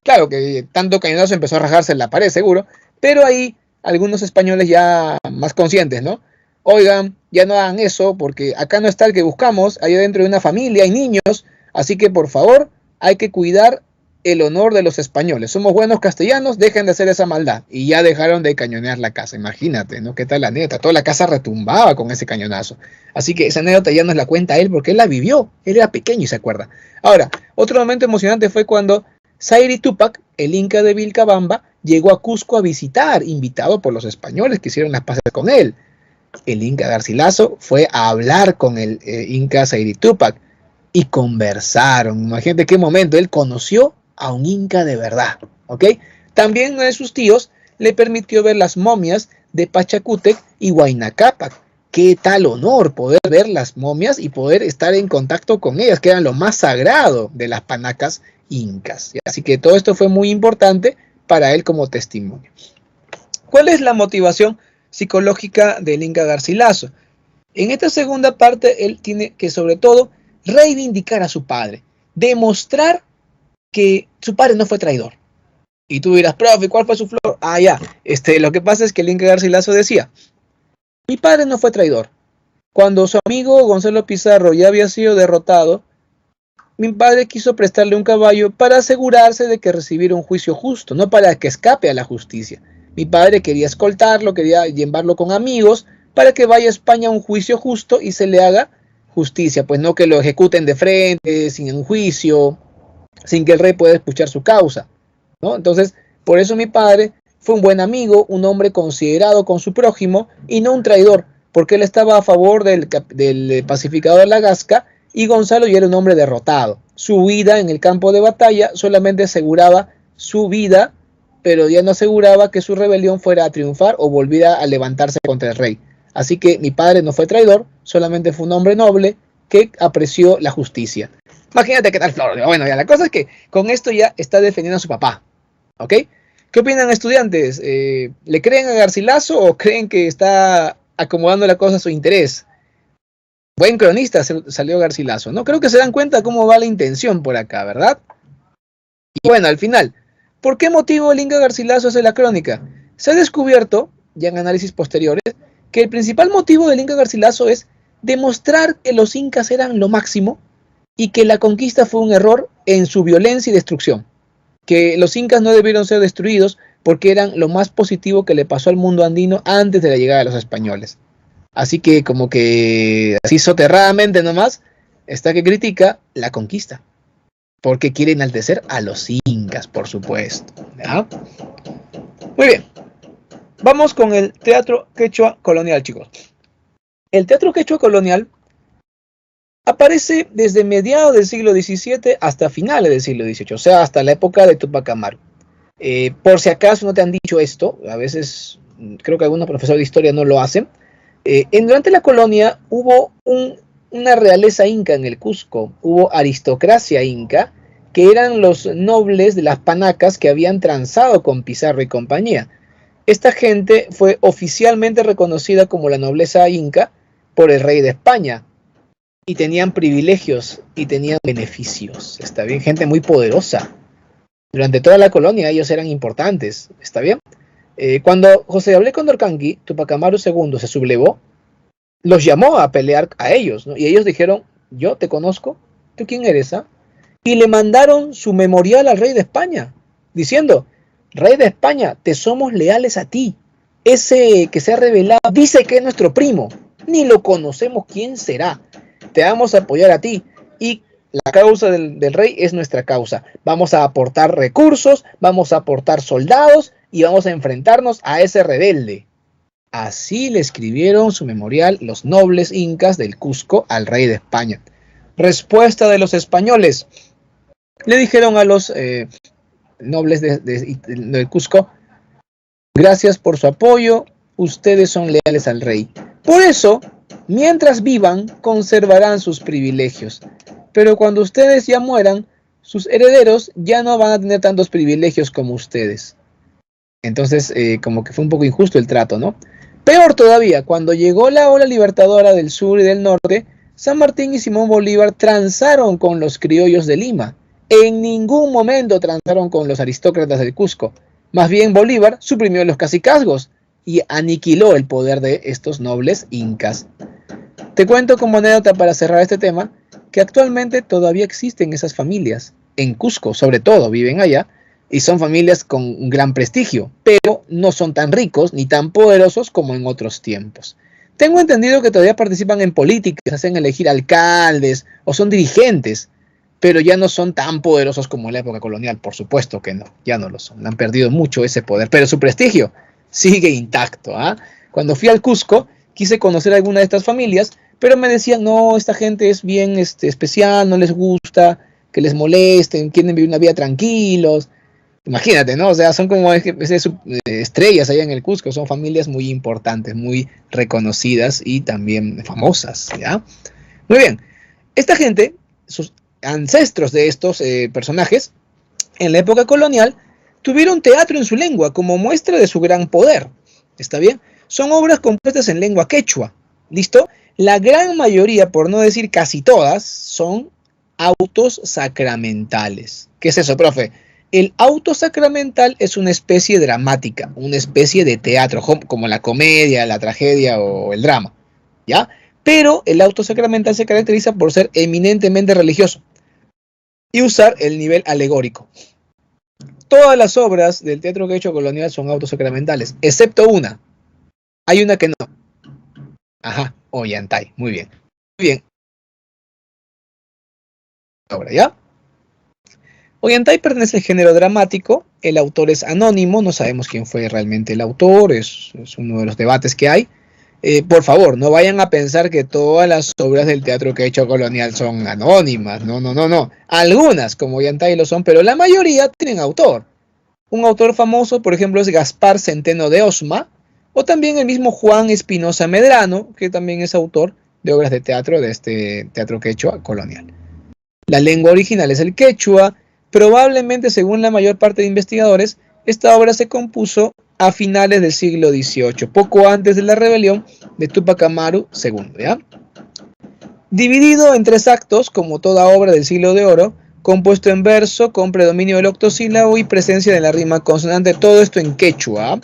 Claro que tanto cañonazo empezó a rajarse en la pared, seguro, pero ahí algunos españoles ya más conscientes, ¿no? Oigan, ya no hagan eso, porque acá no está el que buscamos, ahí adentro hay una familia, hay niños, así que por favor, hay que cuidar el honor de los españoles. Somos buenos castellanos, dejen de hacer esa maldad. Y ya dejaron de cañonear la casa, imagínate, ¿no? ¿Qué tal la anécdota? Toda la casa retumbaba con ese cañonazo. Así que esa anécdota ya nos la cuenta él, porque él la vivió, él era pequeño y se acuerda. Ahora, otro momento emocionante fue cuando Sayri Tupac, el inca de Vilcabamba, llegó a Cusco a visitar, invitado por los españoles que hicieron las paces con él. El Inca Garcilaso fue a hablar con el Inca Sayri Tupac y conversaron. Imagínate qué momento, él conoció a un inca de verdad, ¿ok? También uno de sus tíos le permitió ver las momias de Pachacútec y Huayna Cápac. Qué tal honor poder ver las momias y poder estar en contacto con ellas, que eran lo más sagrado de las panacas incas. Así que todo esto fue muy importante para él como testimonio. ¿Cuál es la motivación psicológica del Inca Garcilaso? En esta segunda parte él tiene que sobre todo reivindicar a su padre, demostrar que su padre no fue traidor. Y tú dirás, profe, ¿cuál fue su flor? Ah, ya, lo que pasa es que el Inca Garcilaso decía, mi padre no fue traidor. Cuando su amigo Gonzalo Pizarro ya había sido derrotado, mi padre quiso prestarle un caballo para asegurarse de que recibiera un juicio justo, no para que escape a la justicia. Mi padre quería escoltarlo, quería llevarlo con amigos para que vaya a España a un juicio justo y se le haga justicia, pues no que lo ejecuten de frente, sin un juicio, sin que el rey pueda escuchar su causa, ¿no? Entonces, por eso mi padre fue un buen amigo, un hombre considerado con su prójimo y no un traidor, porque él estaba a favor del pacificador Lagasca y Gonzalo ya era un hombre derrotado. Su vida en el campo de batalla solamente aseguraba su vida, pero ya no aseguraba que su rebelión fuera a triunfar o volviera a levantarse contra el rey. Así que mi padre no fue traidor, solamente fue un hombre noble que apreció la justicia. Imagínate qué tal flor. Bueno, ya la cosa es que con esto ya está defendiendo a su papá. ¿Ok? ¿Qué opinan, estudiantes? ¿Le creen a Garcilaso o creen que está acomodando la cosa a su interés? Buen cronista salió Garcilaso, ¿no? Creo que se dan cuenta cómo va la intención por acá, ¿verdad? Y bueno, al final, ¿por qué motivo el Inca Garcilaso hace la crónica? Se ha descubierto, ya en análisis posteriores, que el principal motivo del Inca Garcilaso es demostrar que los incas eran lo máximo y que la conquista fue un error en su violencia y destrucción, que los incas no debieron ser destruidos porque eran lo más positivo que le pasó al mundo andino antes de la llegada de los españoles. Así que como que así soterradamente nomás está que critica la conquista, porque quiere enaltecer a los incas, por supuesto, ¿ya? Muy bien, vamos con el teatro quechua colonial, chicos. El teatro quechua colonial aparece desde mediados del siglo XVII hasta finales del siglo XVIII, o sea, hasta la época de Tupac Amaru. Por si acaso no te han dicho esto, a veces creo que algunos profesores de historia no lo hacen. Durante la colonia hubo una realeza inca en el Cusco, hubo aristocracia inca, que eran los nobles de las panacas que habían transado con Pizarro y compañía. Esta gente fue oficialmente reconocida como la nobleza inca por el rey de España, y tenían privilegios y tenían beneficios, ¿está bien? Gente muy poderosa. Durante toda la colonia ellos eran importantes, ¿está bien? Cuando José de Ablé Condorcanqui, Tupac Amaru II, se sublevó, los llamó a pelear a ellos, ¿no? Y ellos dijeron, yo te conozco, ¿tú quién eres? Ah? Y le mandaron su memorial al rey de España, diciendo, rey de España, te somos leales a ti. Ese que se ha revelado dice que es nuestro primo, ni lo conocemos quién será. Te vamos a apoyar a ti, y la causa del rey es nuestra causa. Vamos a aportar recursos, vamos a aportar soldados, y vamos a enfrentarnos a ese rebelde. Así le escribieron su memorial los nobles incas del Cusco al rey de España. Respuesta de los españoles. Le dijeron a los nobles del Cusco, gracias por su apoyo, ustedes son leales al rey. Por eso, mientras vivan, conservarán sus privilegios. Pero cuando ustedes ya mueran, sus herederos ya no van a tener tantos privilegios como ustedes. Entonces, como que fue un poco injusto el trato, ¿no? Peor todavía, cuando llegó la ola libertadora del sur y del norte, San Martín y Simón Bolívar transaron con los criollos de Lima. En ningún momento transaron con los aristócratas del Cusco. Más bien Bolívar suprimió los cacicazgos y aniquiló el poder de estos nobles incas. Te cuento como anécdota para cerrar este tema, que actualmente todavía existen esas familias. En Cusco, sobre todo, viven allá, y son familias con un gran prestigio, pero no son tan ricos ni tan poderosos como en otros tiempos. Tengo entendido que todavía participan en políticas, hacen elegir alcaldes o son dirigentes, pero ya no son tan poderosos como en la época colonial, por supuesto que no, ya no lo son, han perdido mucho ese poder, pero su prestigio sigue intacto. ¿Ah? Cuando fui al Cusco, quise conocer a alguna de estas familias, pero me decían, no, esta gente es bien especial, no les gusta que les molesten, quieren vivir una vida tranquilos. Imagínate, ¿no? O sea, son como estrellas allá en el Cusco, son familias muy importantes, muy reconocidas y también famosas, ¿ya? Muy bien, esta gente, sus ancestros de estos personajes, en la época colonial, tuvieron teatro en su lengua como muestra de su gran poder, ¿está bien? Son obras compuestas en lengua quechua, ¿listo? La gran mayoría, por no decir casi todas, son autos sacramentales. ¿Qué es eso, profe? El auto sacramental es una especie dramática, una especie de teatro, como la comedia, la tragedia o el drama, ¿ya? Pero el auto sacramental se caracteriza por ser eminentemente religioso y usar el nivel alegórico. Todas las obras del teatro quechua colonial son autosacramentales, excepto una. Hay una que no. Ajá, Ollantay, muy bien. Muy bien. Ahora, ¿ya? Ollantay pertenece al género dramático, el autor es anónimo, no sabemos quién fue realmente el autor, es uno de los debates que hay. Por favor, no vayan a pensar que todas las obras del teatro quechua colonial son anónimas, no. Algunas, como Ollantay, lo son, pero la mayoría tienen autor. Un autor famoso, por ejemplo, es Gaspar Centeno de Osma, o también el mismo Juan Espinosa Medrano, que también es autor de obras de teatro de este teatro quechua colonial. La lengua original es el quechua. Probablemente, según la mayor parte de investigadores, esta obra se compuso a finales del siglo XVIII, poco antes de la rebelión de Tupac Amaru II, ¿ya? Dividido en 3 actos, como toda obra del siglo de oro, compuesto en verso con predominio del octosílabo y presencia de la rima consonante, todo esto en quechua.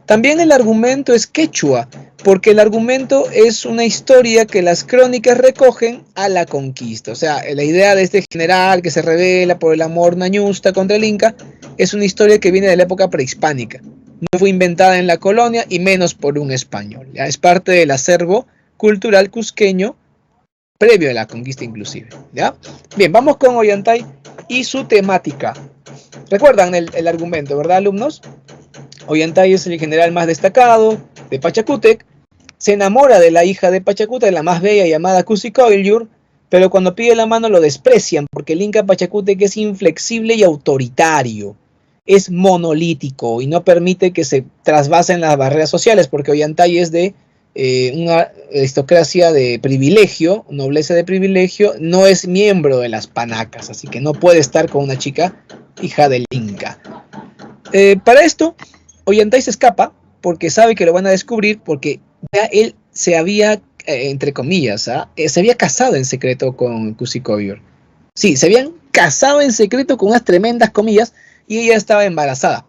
También el argumento es quechua, porque el argumento es una historia que las crónicas recogen a la conquista. O sea, la idea de este general que se rebela por el amor ñañusta contra el Inca es una historia que viene de la época prehispánica. No fue inventada en la colonia y menos por un español. ¿Ya? Es parte del acervo cultural cusqueño previo a la conquista inclusive. ¿Ya? Bien, vamos con Ollantay y su temática. Recuerdan el argumento, ¿verdad, alumnos? Ollantay es el general más destacado de Pachacútec. Se enamora de la hija de Pachacútec, la más bella, llamada Cusicoyur, pero cuando pide la mano lo desprecian porque el Inca Pachacútec es inflexible y autoritario. Es monolítico y no permite que se trasvasen las barreras sociales porque Ollantay es de una aristocracia de privilegio, nobleza de privilegio, no es miembro de las panacas, así que no puede estar con una chica hija del Inca. Para esto, Ollantay se escapa porque sabe que lo van a descubrir porque ya él se había, entre comillas, se había casado en secreto con Cusicoyur. Sí, se habían casado en secreto con unas tremendas comillas y ella estaba embarazada.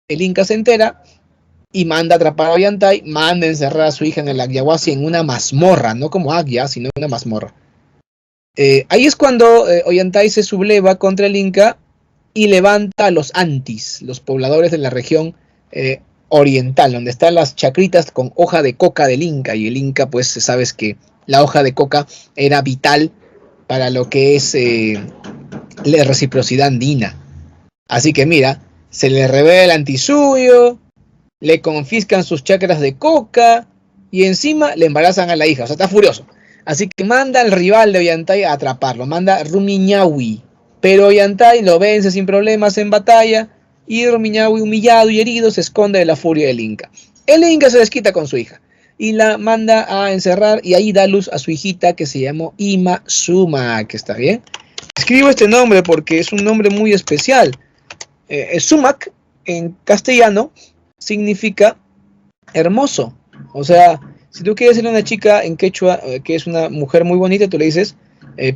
El Inca se entera y manda a atrapar a Ollantay, manda a encerrar a su hija en el Agyahuasi en una mazmorra, no como Agya, sino en una mazmorra. Ahí es cuando Ollantay se subleva contra el Inca y levanta a los antis, los pobladores de la región oriental, donde están las chacritas con hoja de coca del Inca, y el Inca, pues sabes que la hoja de coca era vital para lo que es la reciprocidad andina. Así que mira, se le revela el antisuyo, le confiscan sus chacras de coca y encima le embarazan a la hija, o sea, está furioso. Así que manda al rival de Ollantay a atraparlo, manda a Rumiñahui, pero Ollantay lo vence sin problemas en batalla y Rumiñahui, humillado y herido, se esconde de la furia del Inca. El Inca se desquita con su hija y la manda a encerrar y ahí da luz a su hijita que se llamó Ima Sumac, que está bien. Escribo este nombre porque es un nombre muy especial. Sumac en castellano significa hermoso. O sea, si tú quieres decirle a una chica en quechua que es una mujer muy bonita, tú le dices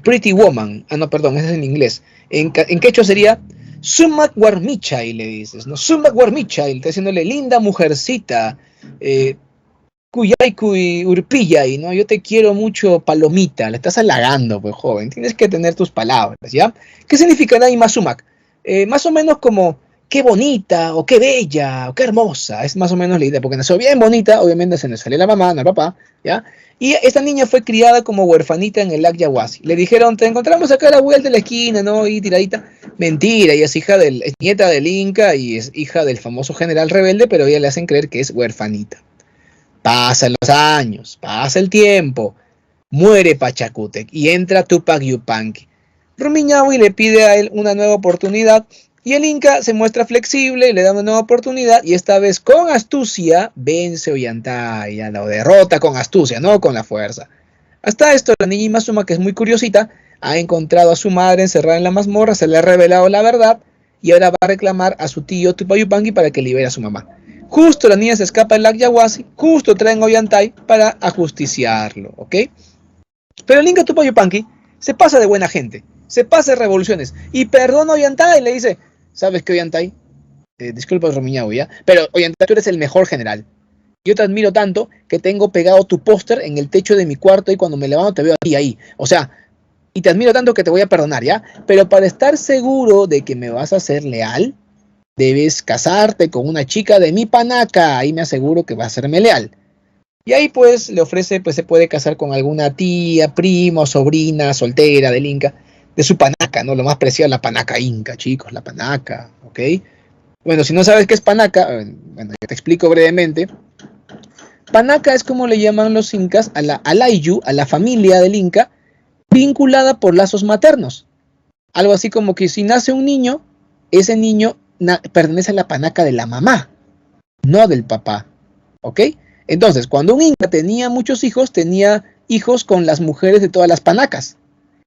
pretty woman. Ah, no, perdón, ese es en inglés. En quechua sería Sumac Warmichay, le dices, ¿no? Sumac Warmichay, está diciéndole linda mujercita, Cuyay Urpillay, ¿no? Yo te quiero mucho, palomita, le estás halagando, pues joven, tienes que tener tus palabras, ¿ya? ¿Qué significa Naima Sumac? Más o menos como qué bonita, o qué bella, o qué hermosa, es más o menos la idea, porque nació bien bonita, obviamente se le salió la mamá, no el papá, ¿ya? Y esta niña fue criada como huerfanita en el Agyahuasi. Le dijeron, te encontramos acá a la vuelta de la esquina, ¿no? Y tiradita. Mentira, ella es es nieta del Inca y es hija del famoso general rebelde, pero ella le hacen creer que es huerfanita. Pasan los años, pasa el tiempo, muere Pachacútec y entra Tupac Yupanqui. Rumiñahui le pide a él una nueva oportunidad y el Inca se muestra flexible, le da una nueva oportunidad y esta vez con astucia vence Ollantay, ya lo derrota con astucia, no con la fuerza. Hasta esto la niña Ima Sumac, que es muy curiosita, ha encontrado a su madre encerrada en la mazmorra, se le ha revelado la verdad y ahora va a reclamar a su tío Tupac Yupanqui para que libere a su mamá. Justo la niña se escapa del Agyahuasi, justo traen a Ollantay para ajusticiarlo, ¿ok? Pero el Inca Tupac Yupanqui se pasa de buena gente, se pasa de revoluciones y perdona a Ollantay, le dice, ¿sabes qué, Ollantay? Disculpa, Rumiñahui, ¿ya? Pero Ollantay, tú eres el mejor general. Yo te admiro tanto que tengo pegado tu póster en el techo de mi cuarto y cuando me levanto te veo a ti ahí. O sea, y te admiro tanto que te voy a perdonar, ¿ya? Pero para estar seguro de que me vas a ser leal, debes casarte con una chica de mi panaca, ahí me aseguro que va a serme leal. Y ahí pues le ofrece, pues se puede casar con alguna tía, primo, sobrina, soltera del Inca, de su panaca, ¿no? Lo más preciado, la panaca inca, chicos, la panaca, ¿ok? Bueno, si no sabes qué es panaca, bueno, yo te explico brevemente. Panaca es como le llaman los incas a la Ayllu, a la familia del Inca, vinculada por lazos maternos. Algo así como que si nace un niño, ese niño pertenece a la panaca de la mamá, no del papá, ¿ok? Entonces, cuando un Inca tenía muchos hijos, tenía hijos con las mujeres de todas las panacas.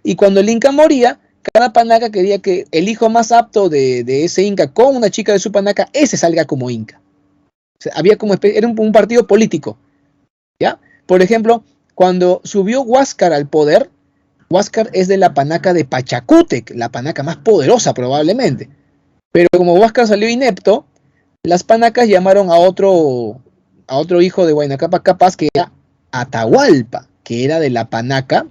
Y cuando el Inca moría, cada panaca quería que el hijo más apto de ese Inca con una chica de su panaca, ese salga como Inca. O sea, había como era un partido político, ¿ya? Por ejemplo, cuando subió Huáscar al poder, Huáscar es de la panaca de Pachacútec, la panaca más poderosa probablemente. Pero como Huáscar salió inepto, las panacas llamaron a otro hijo de Huayna Cápac Capaz, que era Atahualpa, que era de la panaca,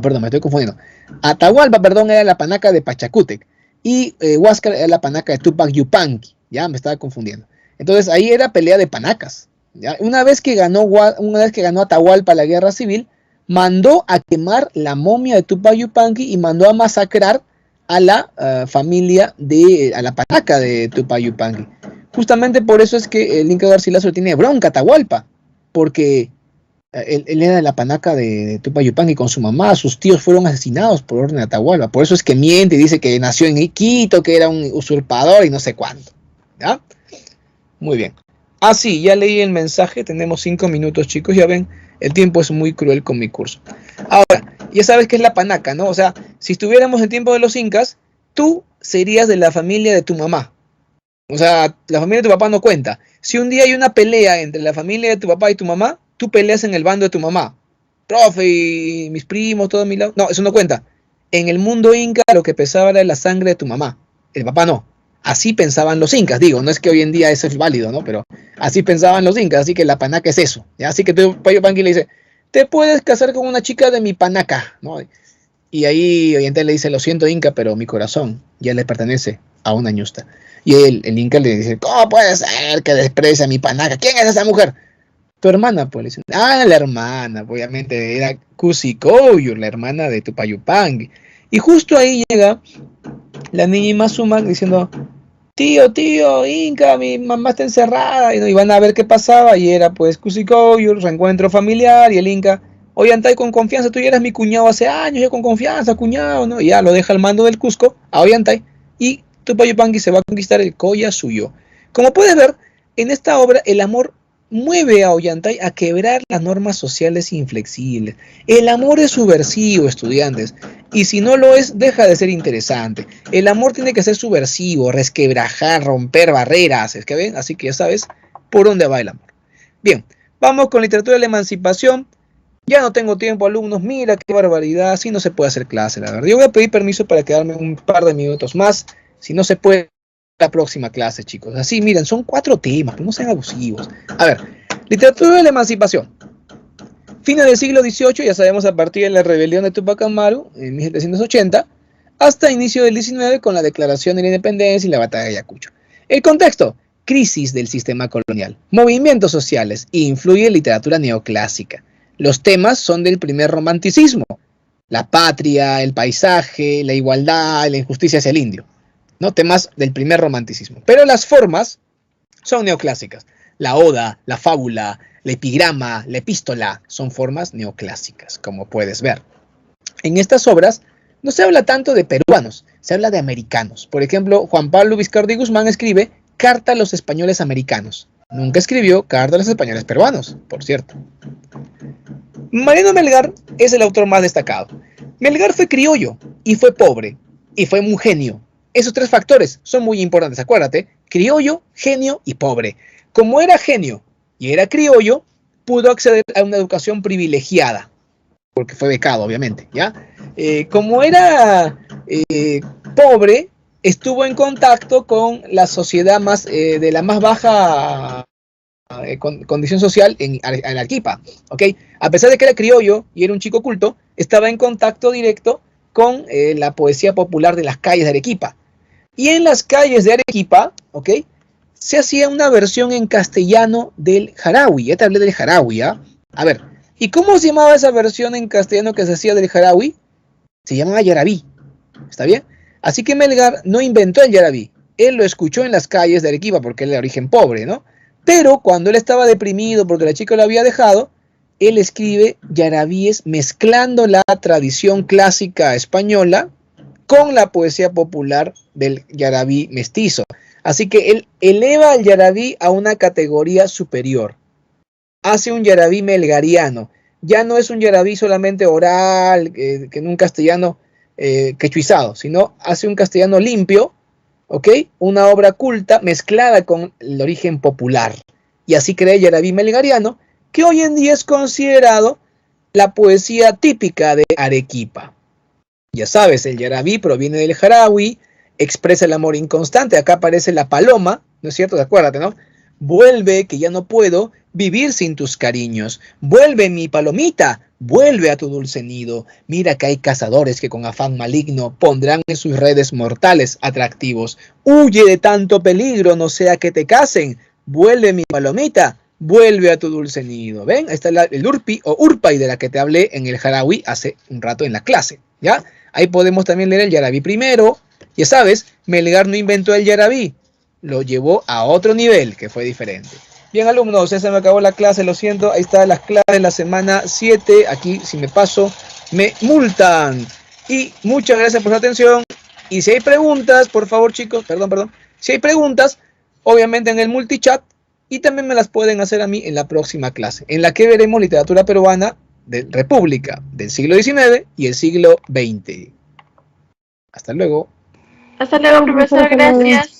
perdón, me estoy confundiendo. Atahualpa, perdón, era la panaca de Pachacútec, y Huáscar era la panaca de Tupac Yupanqui, ya me estaba confundiendo. Entonces ahí era pelea de panacas, ¿ya? Una vez que ganó Atahualpa la guerra civil, mandó a quemar la momia de Tupac Yupanqui y mandó a masacrar a la familia a la panaca de Tupac Yupanqui. Justamente por eso es que el Inca Garcilaso tiene bronca a Atahualpa, porque él era de la panaca de Tupac Yupanqui con su mamá. Sus tíos fueron asesinados por orden de Atahualpa. Por eso es que miente y dice que nació en Iquito, que era un usurpador y no sé cuánto, ¿ya? Muy bien. Sí, ya leí el mensaje. Tenemos 5 minutos, chicos. Ya ven, el tiempo es muy cruel con mi curso. Ahora, ya sabes qué es la panaca, ¿no? O sea, si estuviéramos en tiempo de los incas, tú serías de la familia de tu mamá. O sea, la familia de tu papá no cuenta. Si un día hay una pelea entre la familia de tu papá y tu mamá, tú peleas en el bando de tu mamá. Profe, y mis primos, todo mi lado. No, eso no cuenta. En el mundo inca lo que pesaba era la sangre de tu mamá. El papá no. Así pensaban los incas, digo, no es que hoy en día eso es válido, ¿no? Pero así pensaban los incas, así que la panaca es eso, ¿ya? Así que Tupac Yupanqui le dice, te puedes casar con una chica de mi panaca, ¿no? Y ahí Ollantay le dice, lo siento Inca, pero mi corazón ya le pertenece a una ñusta. Y el Inca le dice, ¿cómo puede ser que desprecia a mi panaca? ¿Quién es esa mujer? Tu hermana, pues. Le dice, la hermana, obviamente era Kusicoyo, la hermana de Tupac Yupanqui. Y justo ahí llega la niña Imazuma diciendo, tío, Inca, mi mamá está encerrada. Y van a ver qué pasaba. Y era pues Kusicoyo, reencuentro familiar. Y el Inca, Ollantay, con confianza, tú ya eras mi cuñado hace años, ya con confianza, cuñado, ¿no? Y ya lo deja al mando del Cusco a Ollantay. Y Tupac Yupanqui se va a conquistar el Coya suyo. Como puedes ver, en esta obra el amor mueve a Ollantay a quebrar las normas sociales inflexibles. El amor es subversivo, estudiantes, y si no lo es, deja de ser interesante. El amor tiene que ser subversivo, resquebrajar, romper barreras, ¿es que ven? Así que ya sabes por dónde va el amor. Bien, vamos con literatura de la emancipación. Ya no tengo tiempo, alumnos, mira qué barbaridad, así no se puede hacer clase, la verdad. Yo voy a pedir permiso para quedarme un par de minutos más, si no se puede, la próxima clase, chicos. Así, miren, son 4 temas, no sean abusivos. A ver, literatura de la emancipación. Fines del siglo XVIII, ya sabemos, a partir de la rebelión de Tupac Amaru, en 1780, hasta inicio del XIX con la declaración de la independencia y la batalla de Ayacucho. El contexto, crisis del sistema colonial, movimientos sociales, influye en literatura neoclásica. Los temas son del primer romanticismo, la patria, el paisaje, la igualdad, la injusticia hacia el indio, ¿no? Temas del primer romanticismo. Pero las formas son neoclásicas. La oda, la fábula, la epigrama, la epístola son formas neoclásicas, como puedes ver. En estas obras no se habla tanto de peruanos, se habla de americanos. Por ejemplo, Juan Pablo Vizcardi Guzmán escribe Carta a los españoles americanos. Nunca escribió Carta a los españoles peruanos, por cierto. Mariano Melgar es el autor más destacado. Melgar fue criollo y fue pobre y fue un genio. Esos 3 factores son muy importantes, acuérdate, criollo, genio y pobre. Como era genio y era criollo, pudo acceder a una educación privilegiada, porque fue becado, obviamente, ¿ya? Como era pobre, estuvo en contacto con la sociedad de la más baja condición social en Arequipa, ¿ok? A pesar de que era criollo y era un chico culto, estaba en contacto directo con la poesía popular de las calles de Arequipa. Y en las calles de Arequipa, ¿ok?, se hacía una versión en castellano del jarawi. Ya te hablé del jarawi, ¿ah? A ver, ¿y cómo se llamaba esa versión en castellano que se hacía del jarawi? Se llamaba yarabí, ¿está bien? Así que Melgar no inventó el yarabí. Él lo escuchó en las calles de Arequipa porque él era de origen pobre, ¿no? Pero cuando él estaba deprimido porque la chica lo había dejado, él escribe yarabíes mezclando la tradición clásica española con la poesía popular del yarabí mestizo. Así que él eleva al yarabí a una categoría superior. Hace un yarabí melgariano. Ya no es un yarabí solamente oral, que en un castellano quechuizado, sino hace un castellano limpio, ¿ok? Una obra culta mezclada con el origen popular. Y así crea el yarabí melgariano, que hoy en día es considerado la poesía típica de Arequipa. Ya sabes, el yarabí proviene del jarawi, expresa el amor inconstante. Acá aparece la paloma, ¿no es cierto? Acuérdate, ¿no? Vuelve, que ya no puedo vivir sin tus cariños. Vuelve, mi palomita, vuelve a tu dulce nido. Mira que hay cazadores que con afán maligno pondrán en sus redes mortales atractivos. Huye de tanto peligro, no sea que te casen. Vuelve, mi palomita, vuelve a tu dulce nido. ¿Ven? Ahí está el urpi o urpay de la que te hablé en el jarawi hace un rato en la clase. ¿Ya? Ahí podemos también leer el yarabí primero. Ya sabes, Melgar no inventó el yarabí, lo llevó a otro nivel que fue diferente. Bien, alumnos, ya se me acabó la clase, lo siento. Ahí está las clases de la semana 7. Aquí, si me paso, me multan. Y muchas gracias por su atención. Y si hay preguntas, por favor, chicos, perdón. Si hay preguntas, obviamente en el multichat. Y también me las pueden hacer a mí en la próxima clase, en la que veremos literatura peruana de República del siglo XIX y el siglo XX. Hasta luego. Hasta luego, profesor. Gracias.